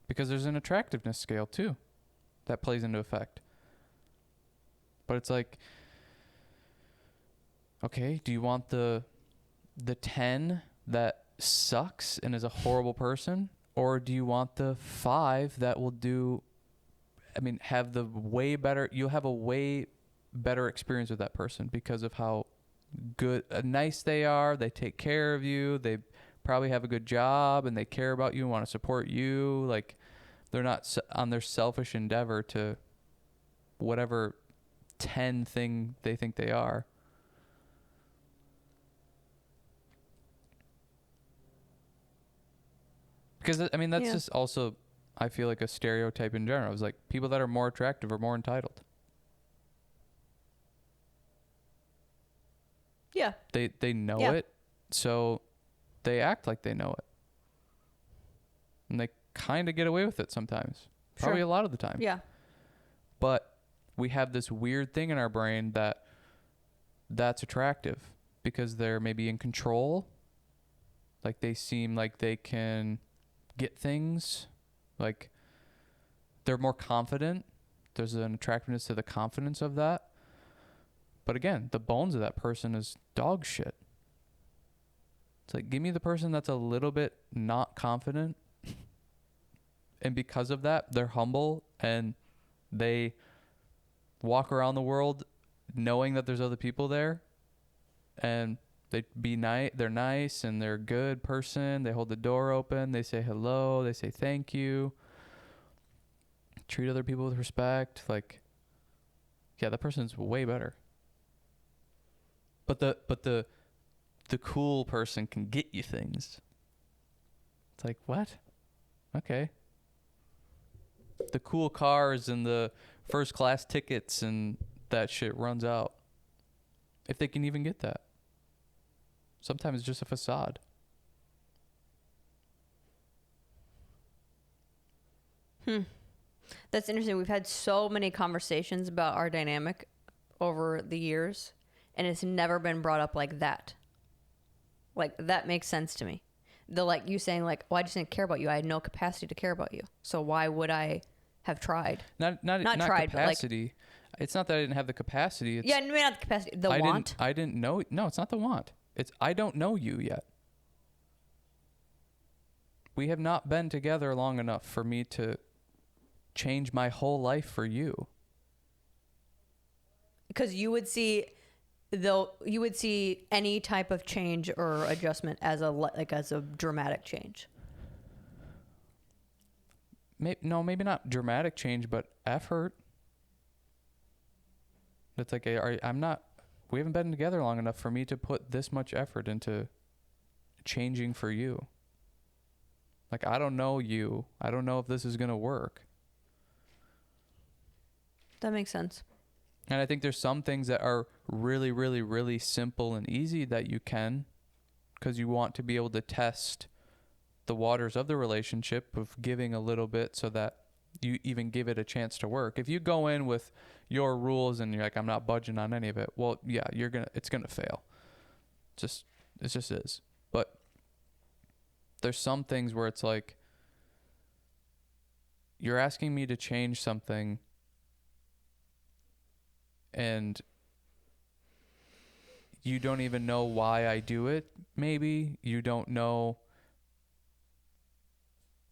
Because there's an attractiveness scale too that plays into effect. But it's like, okay, do you want the 10 that sucks and is a horrible person? Or do you want the 5 that will have the way better, you'll have a way better experience with that person because of how good, nice they are. They take care of you. They probably have a good job and they care about you and want to support you. Like they're not on their selfish endeavor to whatever 10 thing they think they are. Because, I mean, that's just also, I feel like a stereotype in general. It's like people that are more attractive are more entitled. yeah. They know it, so they act like they know it. And they kind of get away with it sometimes. Probably a lot of the time. Yeah. But we have this weird thing in our brain that's attractive because they're maybe in control. Like they seem like they can get things. Like they're more confident. There's an attractiveness to the confidence of that. But again, the bones of that person is dog shit. It's like, give me the person that's a little bit not confident. And because of that, they're humble and they walk around the world knowing that there's other people there. And they're nice and they're a good person. They hold the door open. They say hello. They say thank you. Treat other people with respect. Like, yeah, that person's way better. But the cool person can get you things. It's like, what? Okay. The cool cars and the first class tickets and that shit runs out. If they can even get that. Sometimes it's just a facade. That's interesting. We've had so many conversations about our dynamic over the years, and it's never been brought up like that. Like, that makes sense to me. Like, you saying, like, well, I just didn't care about you. I had no capacity to care about you. So why would I have tried? Not tried, capacity. But like, it's not that I didn't have the capacity. It's, yeah, maybe not the capacity. The want. I didn't know. No, it's not the want. It's I don't know you yet. We have not been together long enough for me to change my whole life for you. Because you would see any type of change or adjustment as a dramatic change. Maybe not dramatic change, but effort. It's like we haven't been together long enough for me to put this much effort into changing for you. Like, I don't know you. I don't know if this is going to work. That makes sense. And I think there's some things that are really, really, really simple and easy that you can, because you want to be able to test the waters of the relationship of giving a little bit so that you even give it a chance to work. If you go in with your rules and you're like, I'm not budging on any of it, well, yeah, it's gonna fail. It just is. But there's some things where it's like, you're asking me to change something, and you don't even know why I do it. Maybe you don't know.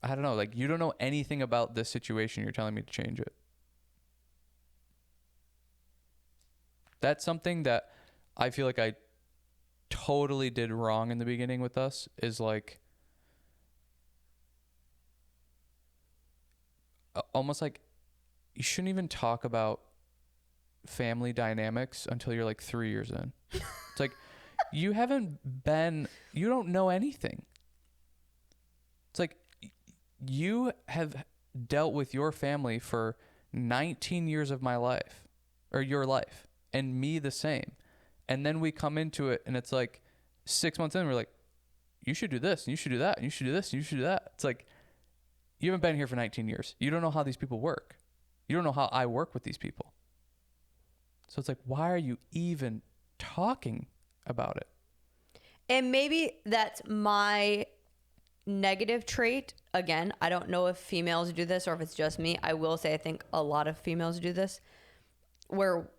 I don't know. Like, you don't know anything about this situation. You're telling me to change it. That's something that I feel like I totally did wrong in the beginning with us, is like almost like you shouldn't even talk about family dynamics until you're like 3 years in. It's like, you don't know anything. It's like, you have dealt with your family for 19 years of my life, or your life, and me the same. And then we come into it and it's like 6 months in, we're like, you should do this and you should do that and you should do this and you should do that. It's like, you haven't been here for 19 years. You don't know how these people work. You don't know how I work with these people. So it's like, why are you even talking about it? And maybe that's my negative trait. Again, I don't know if females do this or if it's just me. I will say I think a lot of females do this, where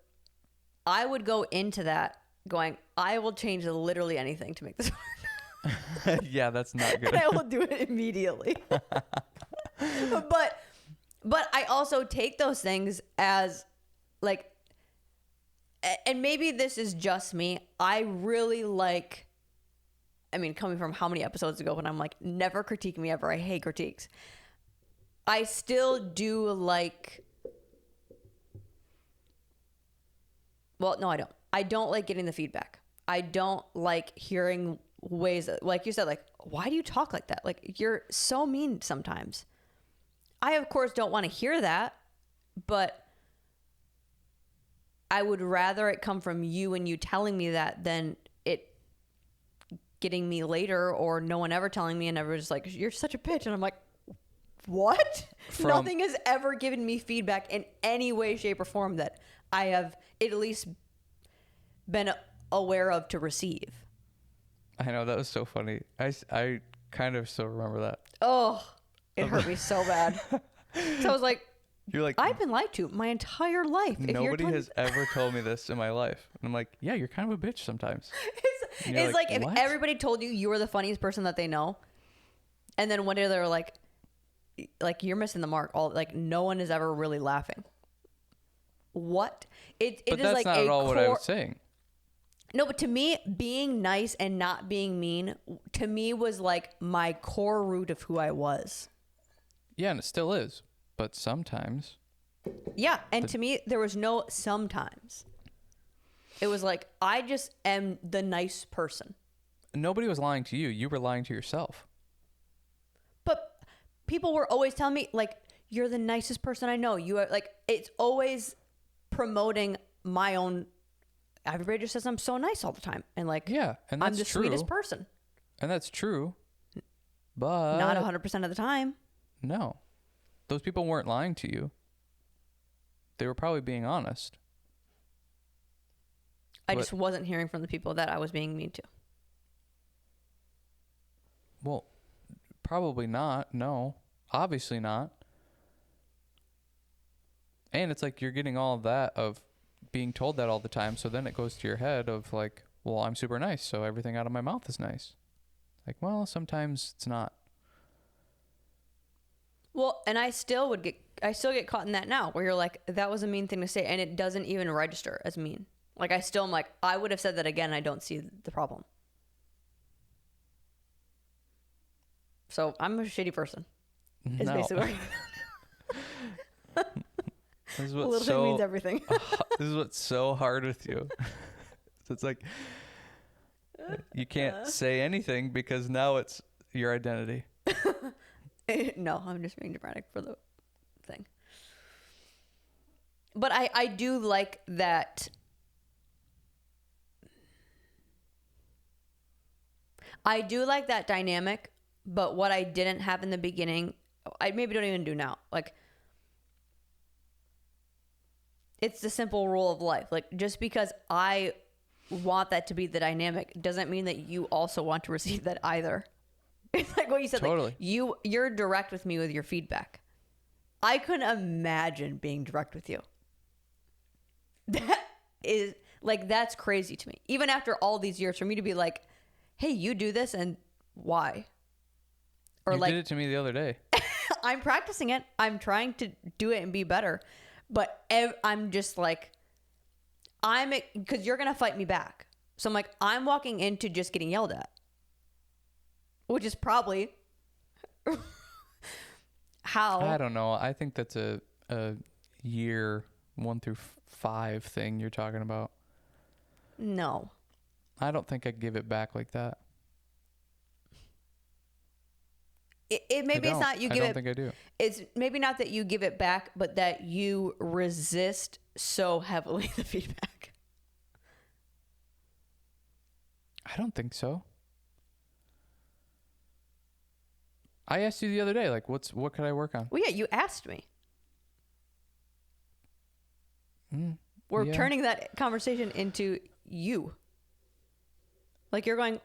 I would go into that going, I will change literally anything to make this work. Yeah, that's not good. And I will do it immediately. But I also take those things as like, and maybe this is just me, I really like, I mean, coming from how many episodes ago when I'm like, never critique me ever, I hate critiques. I still do like, well, no, I don't. I don't like getting the feedback. I don't like hearing ways that, like you said, like, why do you talk like that? Like, you're so mean sometimes. I, of course, don't want to hear that, but I would rather it come from you and you telling me that than it getting me later or no one ever telling me and everyone's just like, you're such a bitch. And I'm like, what? Nothing has ever given me feedback in any way, shape, or form that I have at least been aware of to receive. I know, that was so funny. I kind of still remember that. Oh, it hurt me so bad. So I was like, you're like, I've been lied to my entire life. Nobody has ever told me this in my life. And I'm like, yeah, you're kind of a bitch sometimes. It's like if everybody told you were the funniest person that they know, and then one day they're like you're missing the mark. All like, no one is ever really laughing. What? It but is that's like not at all what I was saying. No, but to me, being nice and not being mean, to me, was like my core root of who I was. Yeah, and it still is. But sometimes Yeah, and to me, there was no sometimes. It was like, I just am the nice person. Nobody was lying to you. You were lying to yourself. But people were always telling me, like, you're the nicest person I know. You are, like, it's always promoting my own. Everybody just says I'm so nice all the time. And, like, Yeah, and that's I'm the true. sweetest person. And that's true. But Not 100% of the time. no. Those people weren't lying to you. They were probably being honest. I just wasn't hearing from the people that I was being mean to. Well, probably not. No. Obviously not. And it's like you're getting all of that of being told that all the time. So then it goes to your head of like, well, I'm super nice, so everything out of my mouth is nice. Like, well, sometimes it's not. Well, and I still get caught in that now where you're like, that was a mean thing to say. And it doesn't even register as mean. Like, I still am like, I would have said that again. I don't see the problem. So I'm a shitty person. Is No. basically This is a what's little so thing means everything. this is what's so hard with you. So it's like you can't say anything because now it's your identity. No, I'm just being dramatic for the thing. But I do like that. I do like that dynamic, but what I didn't have in the beginning, I maybe don't even do now. Like, it's the simple rule of life. Like, just because I want that to be the dynamic doesn't mean that you also want to receive that either. It's like what you said. Totally. Like, you're direct with me with your feedback. I couldn't imagine being direct with you. That is like, that's crazy to me. Even after all these years, for me to be like, hey, you do this and why? Or You like, did it to me the other day. I'm practicing it. I'm trying to do it and be better. But I'm just like, because you're going to fight me back. So I'm like, I'm walking into just getting yelled at. Which is probably how. I don't know. I think that's a year 1 through 5 thing you're talking about. No. I don't think I'd give it back like that. It maybe it's not you give it. I don't think I do. It's maybe not that you give it back, but that you resist so heavily the feedback. I don't think so. I asked you the other day, like, what could I work on? Well, yeah, you asked me. We're Yeah. turning that conversation into you. Like, you're going,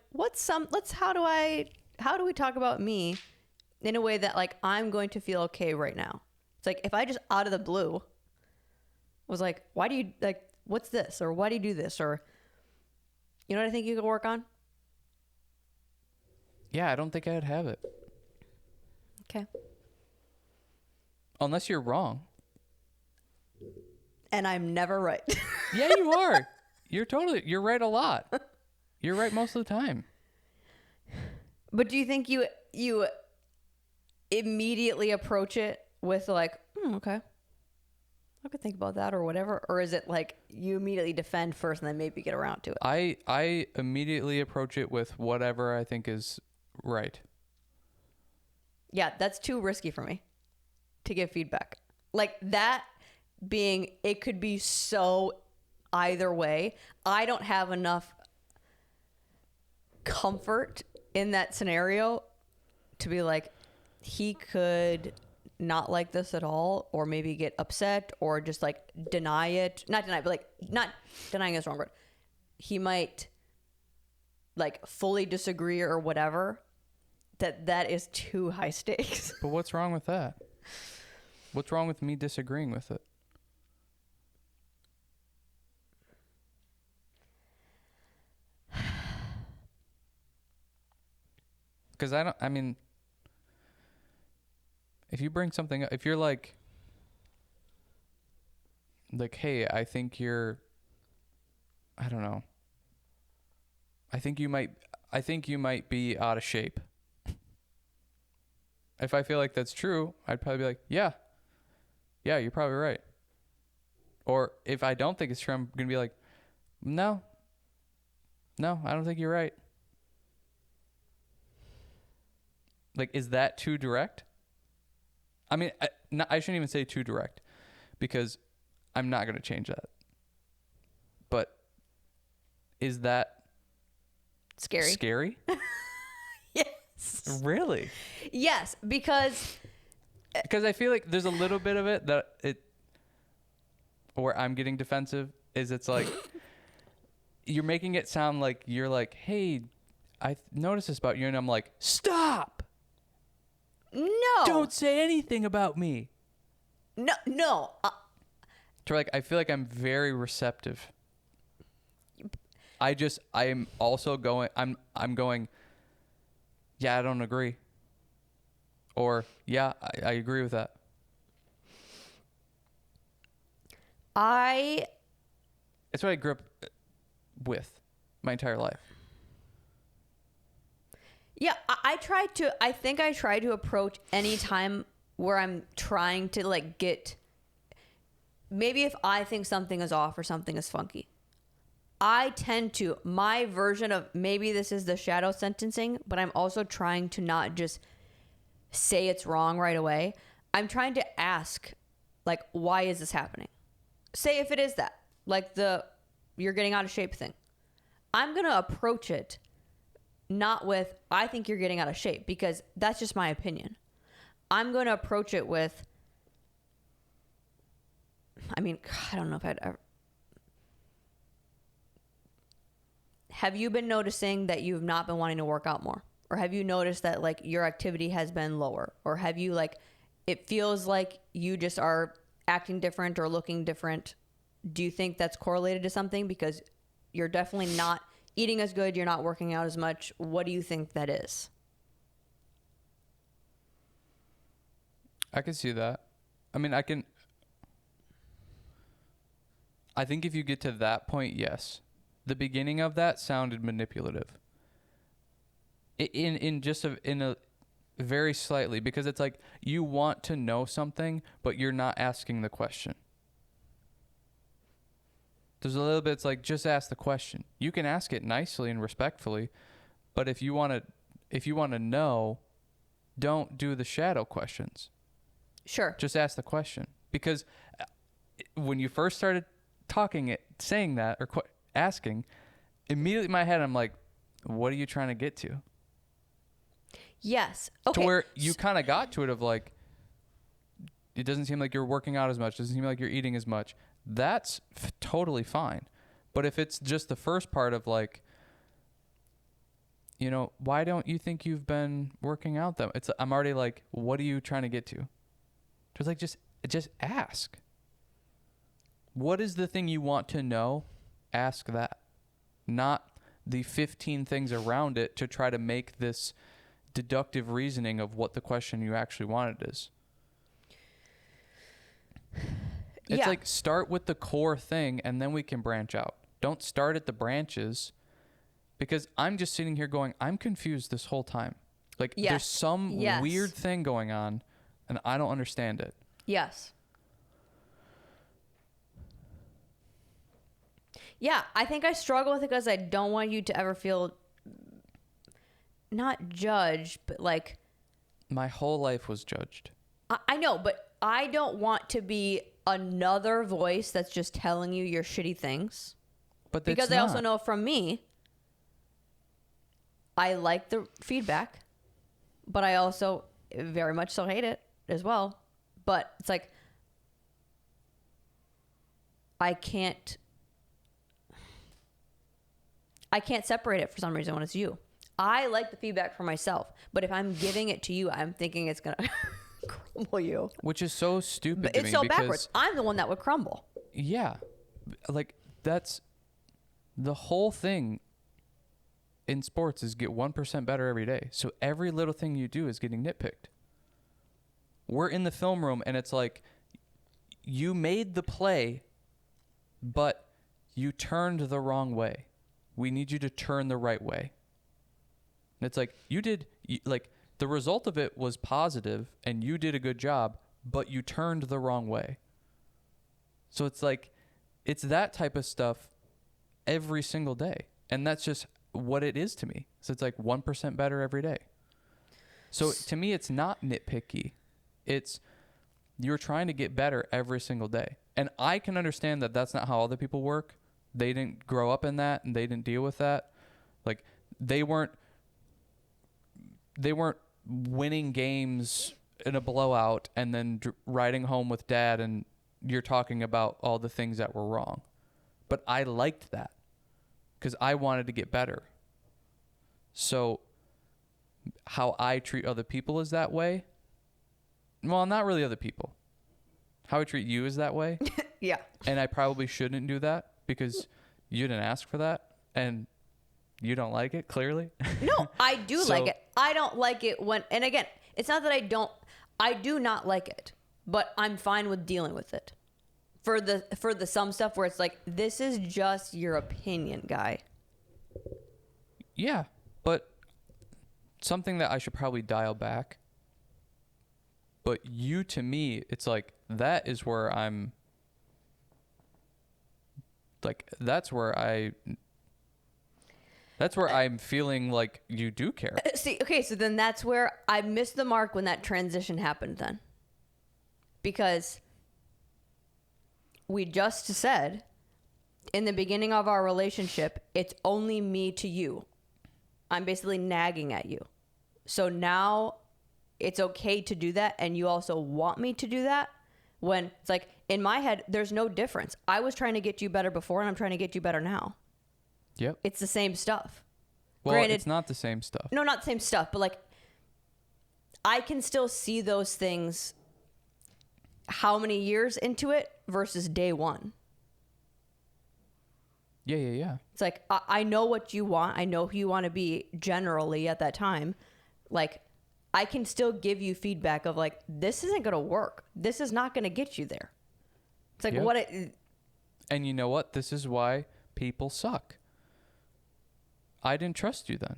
how do we talk about me in a way that, like, I'm going to feel okay right now? It's like, if I just out of the blue was like, why do you, like, what's this? Or why do you do this? Or, you know what I think you could work on? Yeah, I don't think I'd have it. Okay. Unless you're wrong. And I'm never right. Yeah, you are. You're right a lot. You're right most of the time. But do you think you immediately approach it with like, okay, I could think about that or whatever? Or is it like you immediately defend first and then maybe get around to it? I immediately approach it with whatever I think is right. Yeah, that's too risky for me to give feedback. Like that being, it could be so either way. I don't have enough comfort in that scenario to be like, he could not like this at all, or maybe get upset, or just like deny it. Not deny, but like, not denying is the wrong word. He might like fully disagree or whatever. That is too high stakes. But what's wrong with that? What's wrong with me disagreeing with it? Because if you bring something up, if you're like, hey, I think I don't know. I think you might be out of shape. If I feel like that's true, I'd probably be like, yeah, you're probably right. Or if I don't think it's true, I'm going to be like, no, I don't think you're right. Like, is that too direct? I mean, I shouldn't even say too direct because I'm not going to change that. But is that Scary. Scary? Yes. Really? Yes, because I feel like there's a little bit of it that where I'm getting defensive is it's like you're making it sound like you're like, hey, I noticed this about you, and I'm like, stop! no. Don't say anything about me. No. To like, I feel like I'm very receptive. I'm also going. I'm going. Yeah, I don't agree. Or yeah, I agree with that. It's what I grew up with my entire life. Yeah, I think I try to approach any time where I'm trying to like get, maybe if I think something is off or something is funky, I tend to, my version of maybe this is the shadow sentencing, but I'm also trying to not just say it's wrong right away. I'm trying to ask, like, why is this happening? Say if it is that, like you're getting out of shape thing. I'm going to approach it not with, I think you're getting out of shape, because that's just my opinion. I'm going to approach it with, I mean, I don't know if I'd ever. Have you been noticing that you've not been wanting to work out more? Or have you noticed that like your activity has been lower? Or have you like, it feels like you just are acting different or looking different? Do you think that's correlated to something? Because you're definitely not eating as good. You're not working out as much. What do you think that is? I can see that. I mean, I think if you get to that point, yes. The beginning of that sounded manipulative. In a very slightly, because it's like you want to know something, but you're not asking the question. There's a little bit, it's like, just ask the question. You can ask it nicely and respectfully, but if you want to know, don't do the shadow questions. Sure. Just ask the question. Because when you first started saying that or asking, immediately in my head I'm like, what are you trying to get to? Yes. Okay. To where you kind of got to it of like, it doesn't seem like you're working out as much. Doesn't seem like you're eating as much. That's totally fine. But if it's just the first part of like, you know, why don't you think you've been working out though? I'm already like, what are you trying to get to? Just like, just ask. What is the thing you want to know? Ask that. Not the 15 things around it to try to make this deductive reasoning of what the question you actually wanted is. It's like, start with the core thing and then we can branch out. Don't start at the branches, because I'm just sitting here going, I'm confused this whole time. Like, there's some weird thing going on and I don't understand it. Yes. Yeah, I think I struggle with it because I don't want you to ever feel not judged, but like, my whole life was judged. I know, but I don't want to be another voice that's just telling you your shitty things. But because I also know from me, I like the feedback, but I also very much so hate it as well. But it's like, I can't separate it for some reason when it's you. I like the feedback for myself, but if I'm giving it to you, I'm thinking it's going to crumble you. Which is so stupid But to it's me so because, backwards. I'm the one that would crumble. Yeah. Like, that's the whole thing in sports is get 1% better every day. So every little thing you do is getting nitpicked. We're in the film room and it's like, you made the play, but you turned the wrong way. We need you to turn the right way. And it's like, the result of it was positive and you did a good job, but you turned the wrong way. So it's like, it's that type of stuff every single day. And that's just what it is to me. So it's like 1% better every day. So to me, it's not nitpicky. It's you're trying to get better every single day. And I can understand that that's not how other people work. They didn't grow up in that and they didn't deal with that. Like they weren't winning games in a blowout and then riding home with dad and you're talking about all the things that were wrong. But I liked that because I wanted to get better. So how I treat other people is that way. Well, not really other people. How I treat you is that way. Yeah. And I probably shouldn't do that because you didn't ask for that and you don't like it, clearly. No, I do like it. I don't like it when, and again, it's not that I do not like it, but I'm fine with dealing with it. For the some stuff where it's like, this is just your opinion, guy. Yeah, but something that I should probably dial back. But you, to me, it's like, that is where I'm, like, that's where I'm feeling like you do care. See, okay, so then that's where I missed the mark when that transition happened then. Because we just said in the beginning of our relationship, it's only me to you. I'm basically nagging at you. So now it's okay to do that, and you also want me to do that, when it's like, in my head, there's no difference. I was trying to get you better before, and I'm trying to get you better now. Yep. It's the same stuff. Well, Granted, it's not the same stuff. No, not the same stuff, but like, I can still see those things how many years into it versus day one. Yeah. It's like, I know what you want. I know who you want to be generally at that time. Like, I can still give you feedback of like, this isn't going to work. This is not going to get you there. It's like, Yep. And you know what? This is why people suck. I didn't trust you then.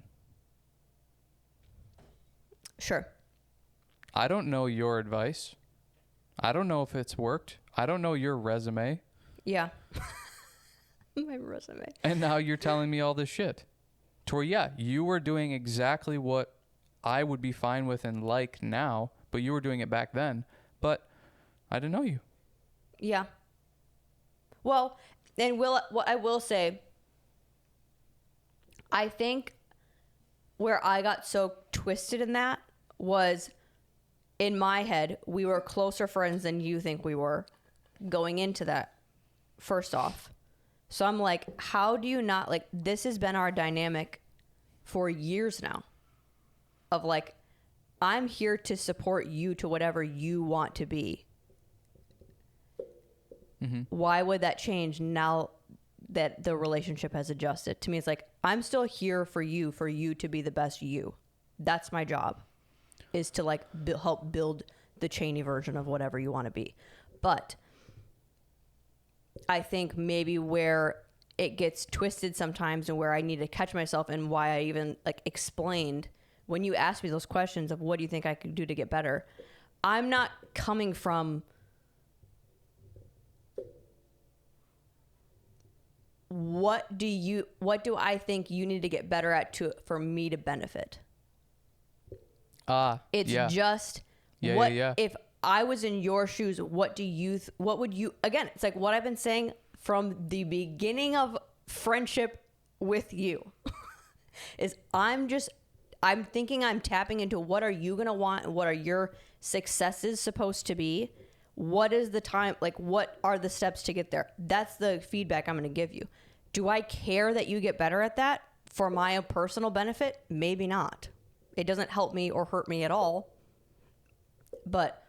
Sure. I don't know your advice. I don't know if it's worked. I don't know your resume. Yeah. My resume. And now you're telling me all this shit. To where, yeah, you were doing exactly what I would be fine with and like now, but you were doing it back then. But I didn't know you. Yeah. Well, and what I will say, I think where I got so twisted in that was, in my head, we were closer friends than you think we were going into that, first off. So I'm like, how do you not, like, this has been our dynamic for years now of like, I'm here to support you to whatever you want to be. Mm-hmm. Why would that change now that the relationship has adjusted? To me, it's like, I'm still here for you to be the best you. That's my job, is to like help build the Chaney version of whatever you want to be. But I think maybe where it gets twisted sometimes, and where I need to catch myself, and why I even like explained when you asked me those questions of what do you think I could do to get better, I'm not coming from what do I think you need to get better at for me to benefit. It's just if I was in your shoes, what would you, again, it's like what I've been saying from the beginning of friendship with you is I'm thinking I'm tapping into what are you going to want and what are your successes supposed to be? What is the time, like what are the steps to get there? That's the feedback I'm going to give you. Do I care that you get better at that for my own personal benefit? Maybe not. It doesn't help me or hurt me at all. But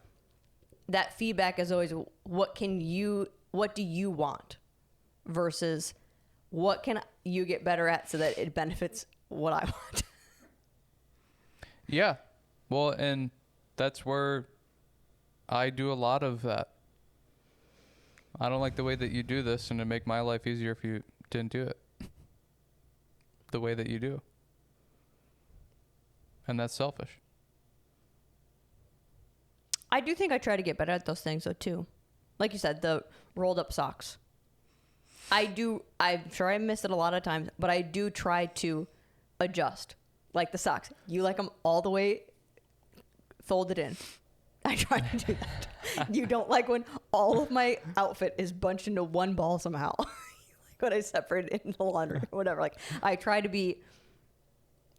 that feedback is always, what do you want versus what can you get better at so that it benefits what I want? Yeah. Well, and that's where I do a lot of that. I don't like the way that you do this, and it'd make my life easier if you didn't do it the way that you do. And that's selfish. I do think I try to get better at those things though too. Like you said, the rolled up socks. I'm sure I miss it a lot of times, but I do try to adjust. Like the socks. You like them all the way folded in. I try to do that. You don't like when all of my outfit is bunched into one ball somehow. Like when I separate it in the laundry or whatever. Like I try to be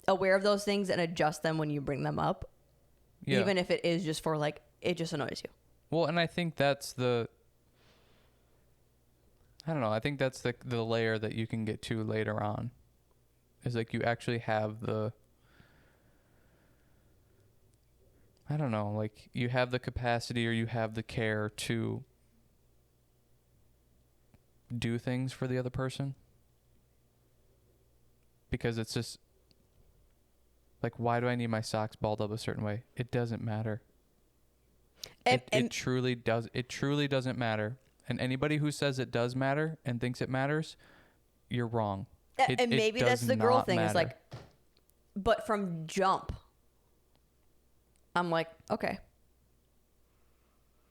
aware of those things and adjust them when you bring them up. Yeah. Even if it is just for like, it just annoys you. Well, and I think that's I don't know. I think that's the layer that you can get to later on. Is like you actually have I don't know, like you have the capacity or you have the care to do things for the other person. Because it's just like, why do I need my socks balled up a certain way? It doesn't matter. It truly does. It truly doesn't matter. And anybody who says it does matter and thinks it matters, you're wrong. And maybe that's the girl thing. Is like, but from jump, I'm like, okay,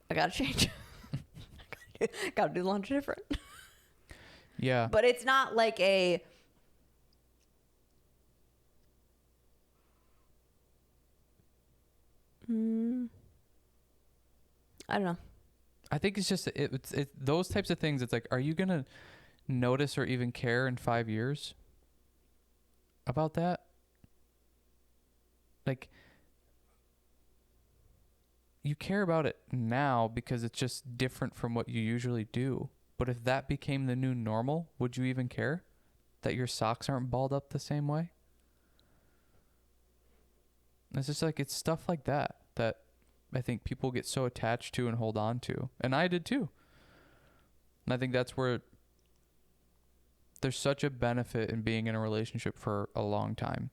I gotta change. Gotta do the laundry different. Yeah. But it's not like I don't know. I think it's just it's those types of things. It's like, are you gonna notice or even care in 5 years about that? Like, you care about it now because it's just different from what you usually do. But if that became the new normal, would you even care that your socks aren't balled up the same way? It's just like, it's stuff like that I think people get so attached to and hold on to. And I did too. And I think that's where there's such a benefit in being in a relationship for a long time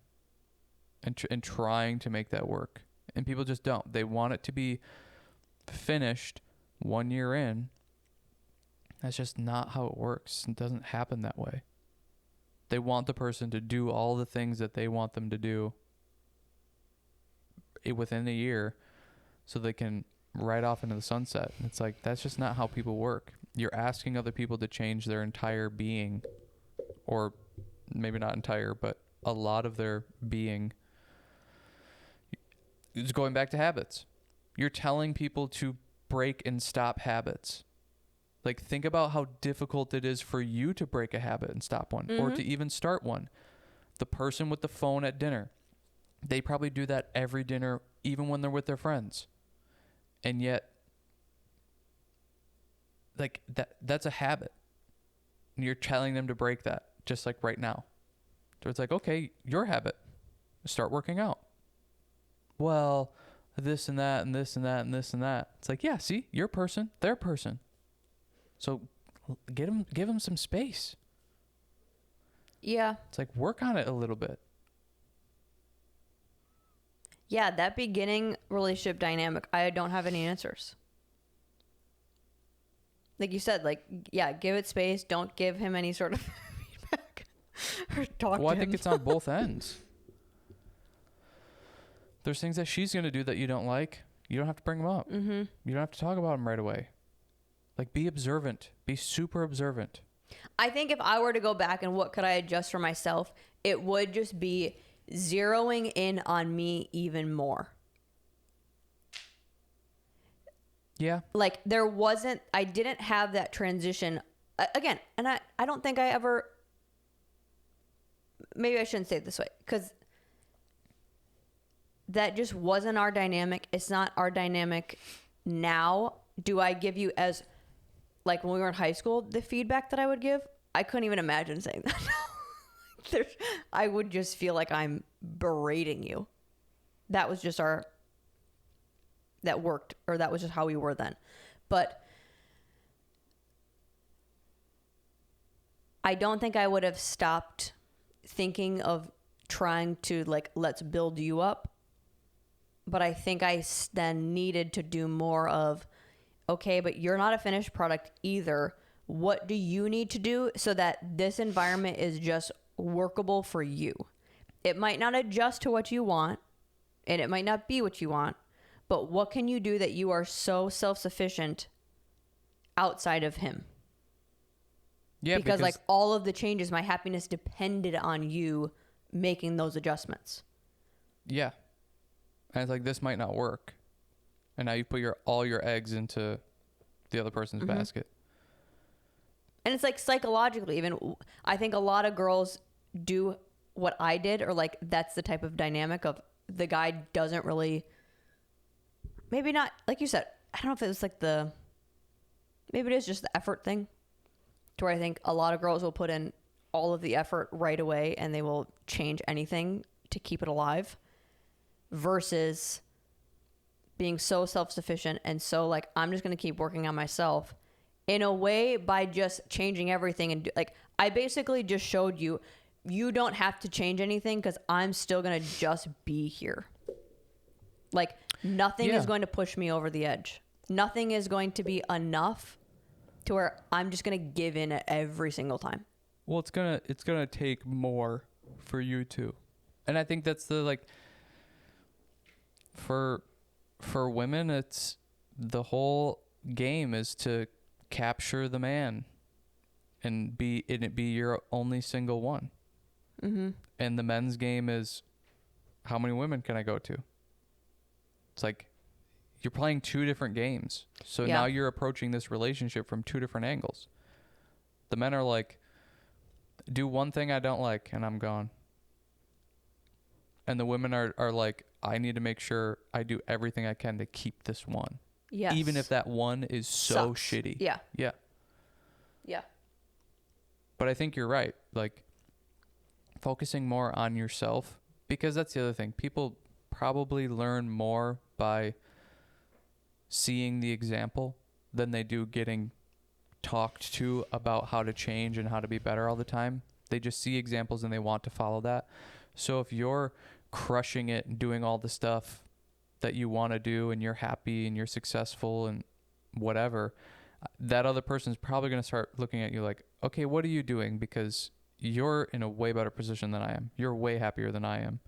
and trying to make that work. And people just don't. They want it to be finished 1 year in. That's just not how it works. It doesn't happen that way. They want the person to do all the things that they want them to do within a year so they can ride off into the sunset. And it's like, that's just not how people work. You're asking other people to change their entire being, or maybe not entire, but a lot of their being. It's going back to habits. You're telling people to break and stop habits. Like, think about how difficult it is for you to break a habit and stop one, or to even start one. The person with the phone at dinner, they probably do that every dinner, even when they're with their friends. And yet, like, that's a habit. And you're telling them to break that, just like right now. So it's like, okay, your habit, start working out. Well, this and that and this and that and this and that. It's like, yeah, see, your person, their person. So give them some space. Yeah. It's like, work on it a little bit. Yeah, that beginning relationship dynamic, I don't have any answers. Like you said, like, yeah, give it space. Don't give him any sort of feedback or talk to him. Well, I think it's on both ends. There's things that she's going to do that you don't like. You don't have to bring them up. Mm-hmm. You don't have to talk about them right away. Like, be observant. Be super observant. I think if I were to go back and what could I adjust for myself, it would just be zeroing in on me even more. Yeah. Like, I didn't have that transition. Again, and I don't think I ever, maybe I shouldn't say it this way, because that just wasn't our dynamic. It's not our dynamic now. Do I give you as, like when we were in high school, the feedback that I would give? I couldn't even imagine saying that. I would just feel like I'm berating you. That was just that worked, or that was just how we were then. But I don't think I would have stopped thinking of trying to, like, let's build you up. But I think I then needed to do more of, okay, but you're not a finished product either. What do you need to do so that this environment is just workable for you? It might not adjust to what you want, and it might not be what you want, but what can you do that you are so self-sufficient outside of him. Yeah, because like all of the changes, my happiness depended on you making those adjustments. Yeah. And it's like, this might not work. And now you put all your eggs into the other person's basket. And it's like psychologically, even I think a lot of girls do what I did, or like that's the type of dynamic of the guy doesn't really, maybe not, like you said, I don't know if it was like maybe it is just the effort thing, to where I think a lot of girls will put in all of the effort right away and they will change anything to keep it alive, versus being so self-sufficient and so like, I'm just going to keep working on myself in a way by just changing everything. And like, I basically just showed you, you don't have to change anything because I'm still going to just be here. Like nothing is going to push me over the edge. Nothing is going to be enough to where I'm just going to give in at every single time. Well, it's gonna take more for you too. And I think that's the, like, for women, it's the whole game is to capture the man and it be your only single one. Mm-hmm. And the men's game is, how many women can I go to? It's like, you're playing two different games. So now you're approaching this relationship from two different angles. The men are like, do one thing I don't like and I'm gone. And the women are like, I need to make sure I do everything I can to keep this one. Yes. Even if that one is so shitty. Yeah. Yeah. Yeah. But I think you're right. Like, focusing more on yourself, because that's the other thing. People probably learn more by seeing the example than they do getting talked to about how to change and how to be better all the time. They just see examples and they want to follow that. So if you're crushing it and doing all the stuff that you want to do and you're happy and you're successful and whatever, that other person's probably going to start looking at you like, okay, what are you doing? Because you're in a way better position than I am. You're way happier than I am.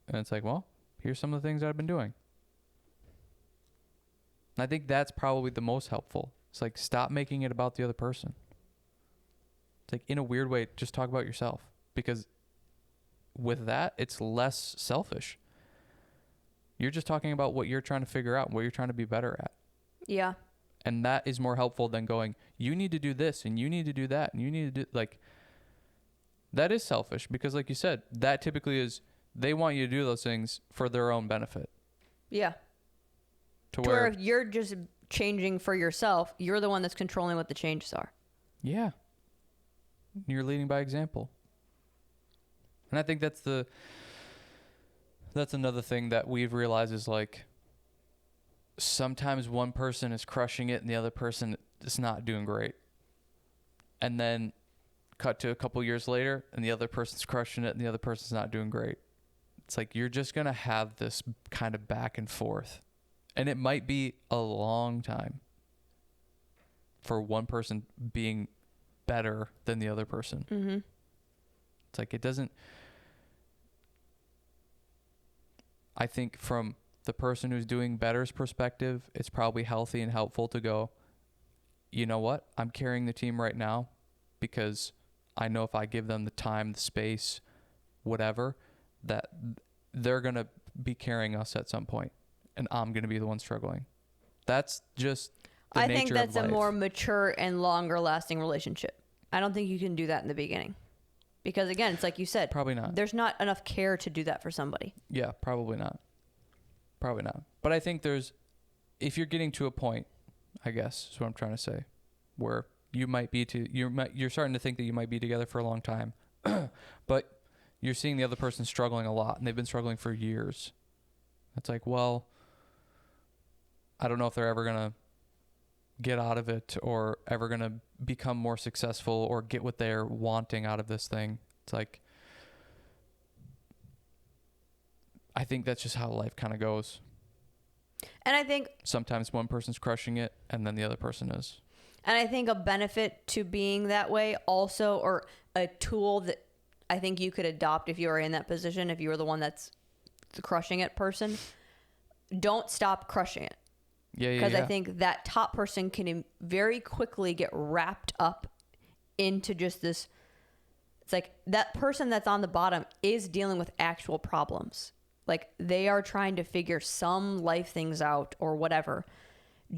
And it's like, well, here's some of the things I've been doing. And I think that's probably the most helpful. It's like, stop making it about the other person. It's like, in a weird way, just talk about yourself. Because with that, it's less selfish. You're just talking about what you're trying to figure out, what you're trying to be better at. Yeah. And that is more helpful than going, you need to do this and you need to do that and you need to do, like, that is selfish. Because like you said, that typically is, they want you to do those things for their own benefit. Yeah. To where if you're just changing for yourself, you're the one that's controlling what the changes are. Yeah. You're leading by example. And I think that's another thing that we've realized is, like, sometimes one person is crushing it and the other person is not doing great. And then cut to a couple years later and the other person's crushing it and the other person's not doing great. It's like, you're just going to have this kind of back and forth. And it might be a long time for one person being better than the other person. Mm-hmm. It's like, it doesn't... I think from the person who's doing better's perspective, it's probably healthy and helpful to go, you know what? I'm carrying the team right now because I know if I give them the time, the space, whatever, that they're going to be carrying us at some point, and I'm going to be the one struggling. That's just the nature of life. I think that's a more mature and longer lasting relationship. I don't think you can do that in the beginning. Because again, it's like you said, probably not. There's not enough care to do that for somebody. Yeah, probably not. Probably not. But I think if you're getting to a point, I guess is what I'm trying to say, where you're starting to think that you might be together for a long time, but you're seeing the other person struggling a lot and they've been struggling for years. It's like, well, I don't know if they're ever going to get out of it or ever going to become more successful or get what they're wanting out of this thing. It's like, I think that's just how life kind of goes. And I think sometimes one person's crushing it and then the other person is. And I think a benefit to being that way also, or a tool that I think you could adopt if you were in that position, if you were the one that's the crushing it person, don't stop crushing it. Yeah, Because I think that top person can very quickly get wrapped up into just this. It's like that person that's on the bottom is dealing with actual problems. Like they are trying to figure some life things out or whatever.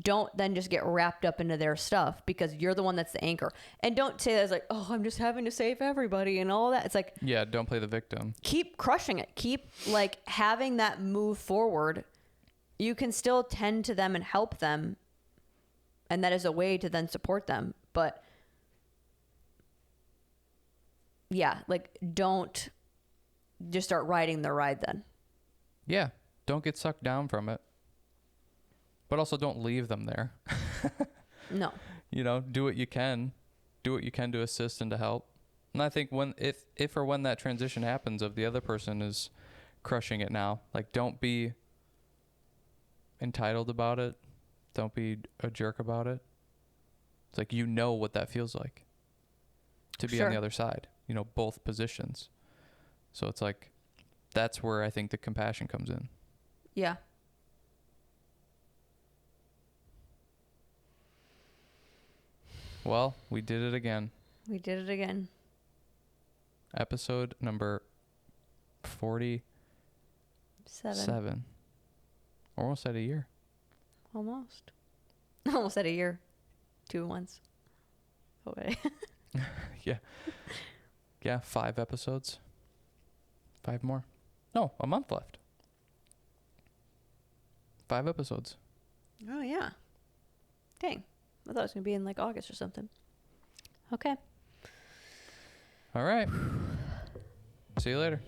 Don't then just get wrapped up into their stuff because you're the one that's the anchor. And don't say that as like, oh, I'm just having to save everybody and all that. It's like, yeah, don't play the victim. Keep crushing it. Keep like having that move forward. You can still tend to them and help them. And that is a way to then support them. But yeah, like don't just start riding the ride then. Yeah, don't get sucked down from it. But also don't leave them there. No. You know, do what you can. Do what you can to assist and to help. And I think if or when that transition happens of the other person is crushing it now, like don't be entitled about it. Don't be a jerk about it. It's like you know what that feels like to be on the other side, you know, both positions. So it's like that's where I think the compassion comes in. Yeah. Well, we did it again. We did it again. Episode number 47. Almost at a year. Almost at a year. 2 months. Okay. Yeah. Yeah, 5 episodes. 5 more. No, a month left. 5 episodes. Oh, yeah. Dang. I thought it was going to be in like August or something. Okay. All right. See you later.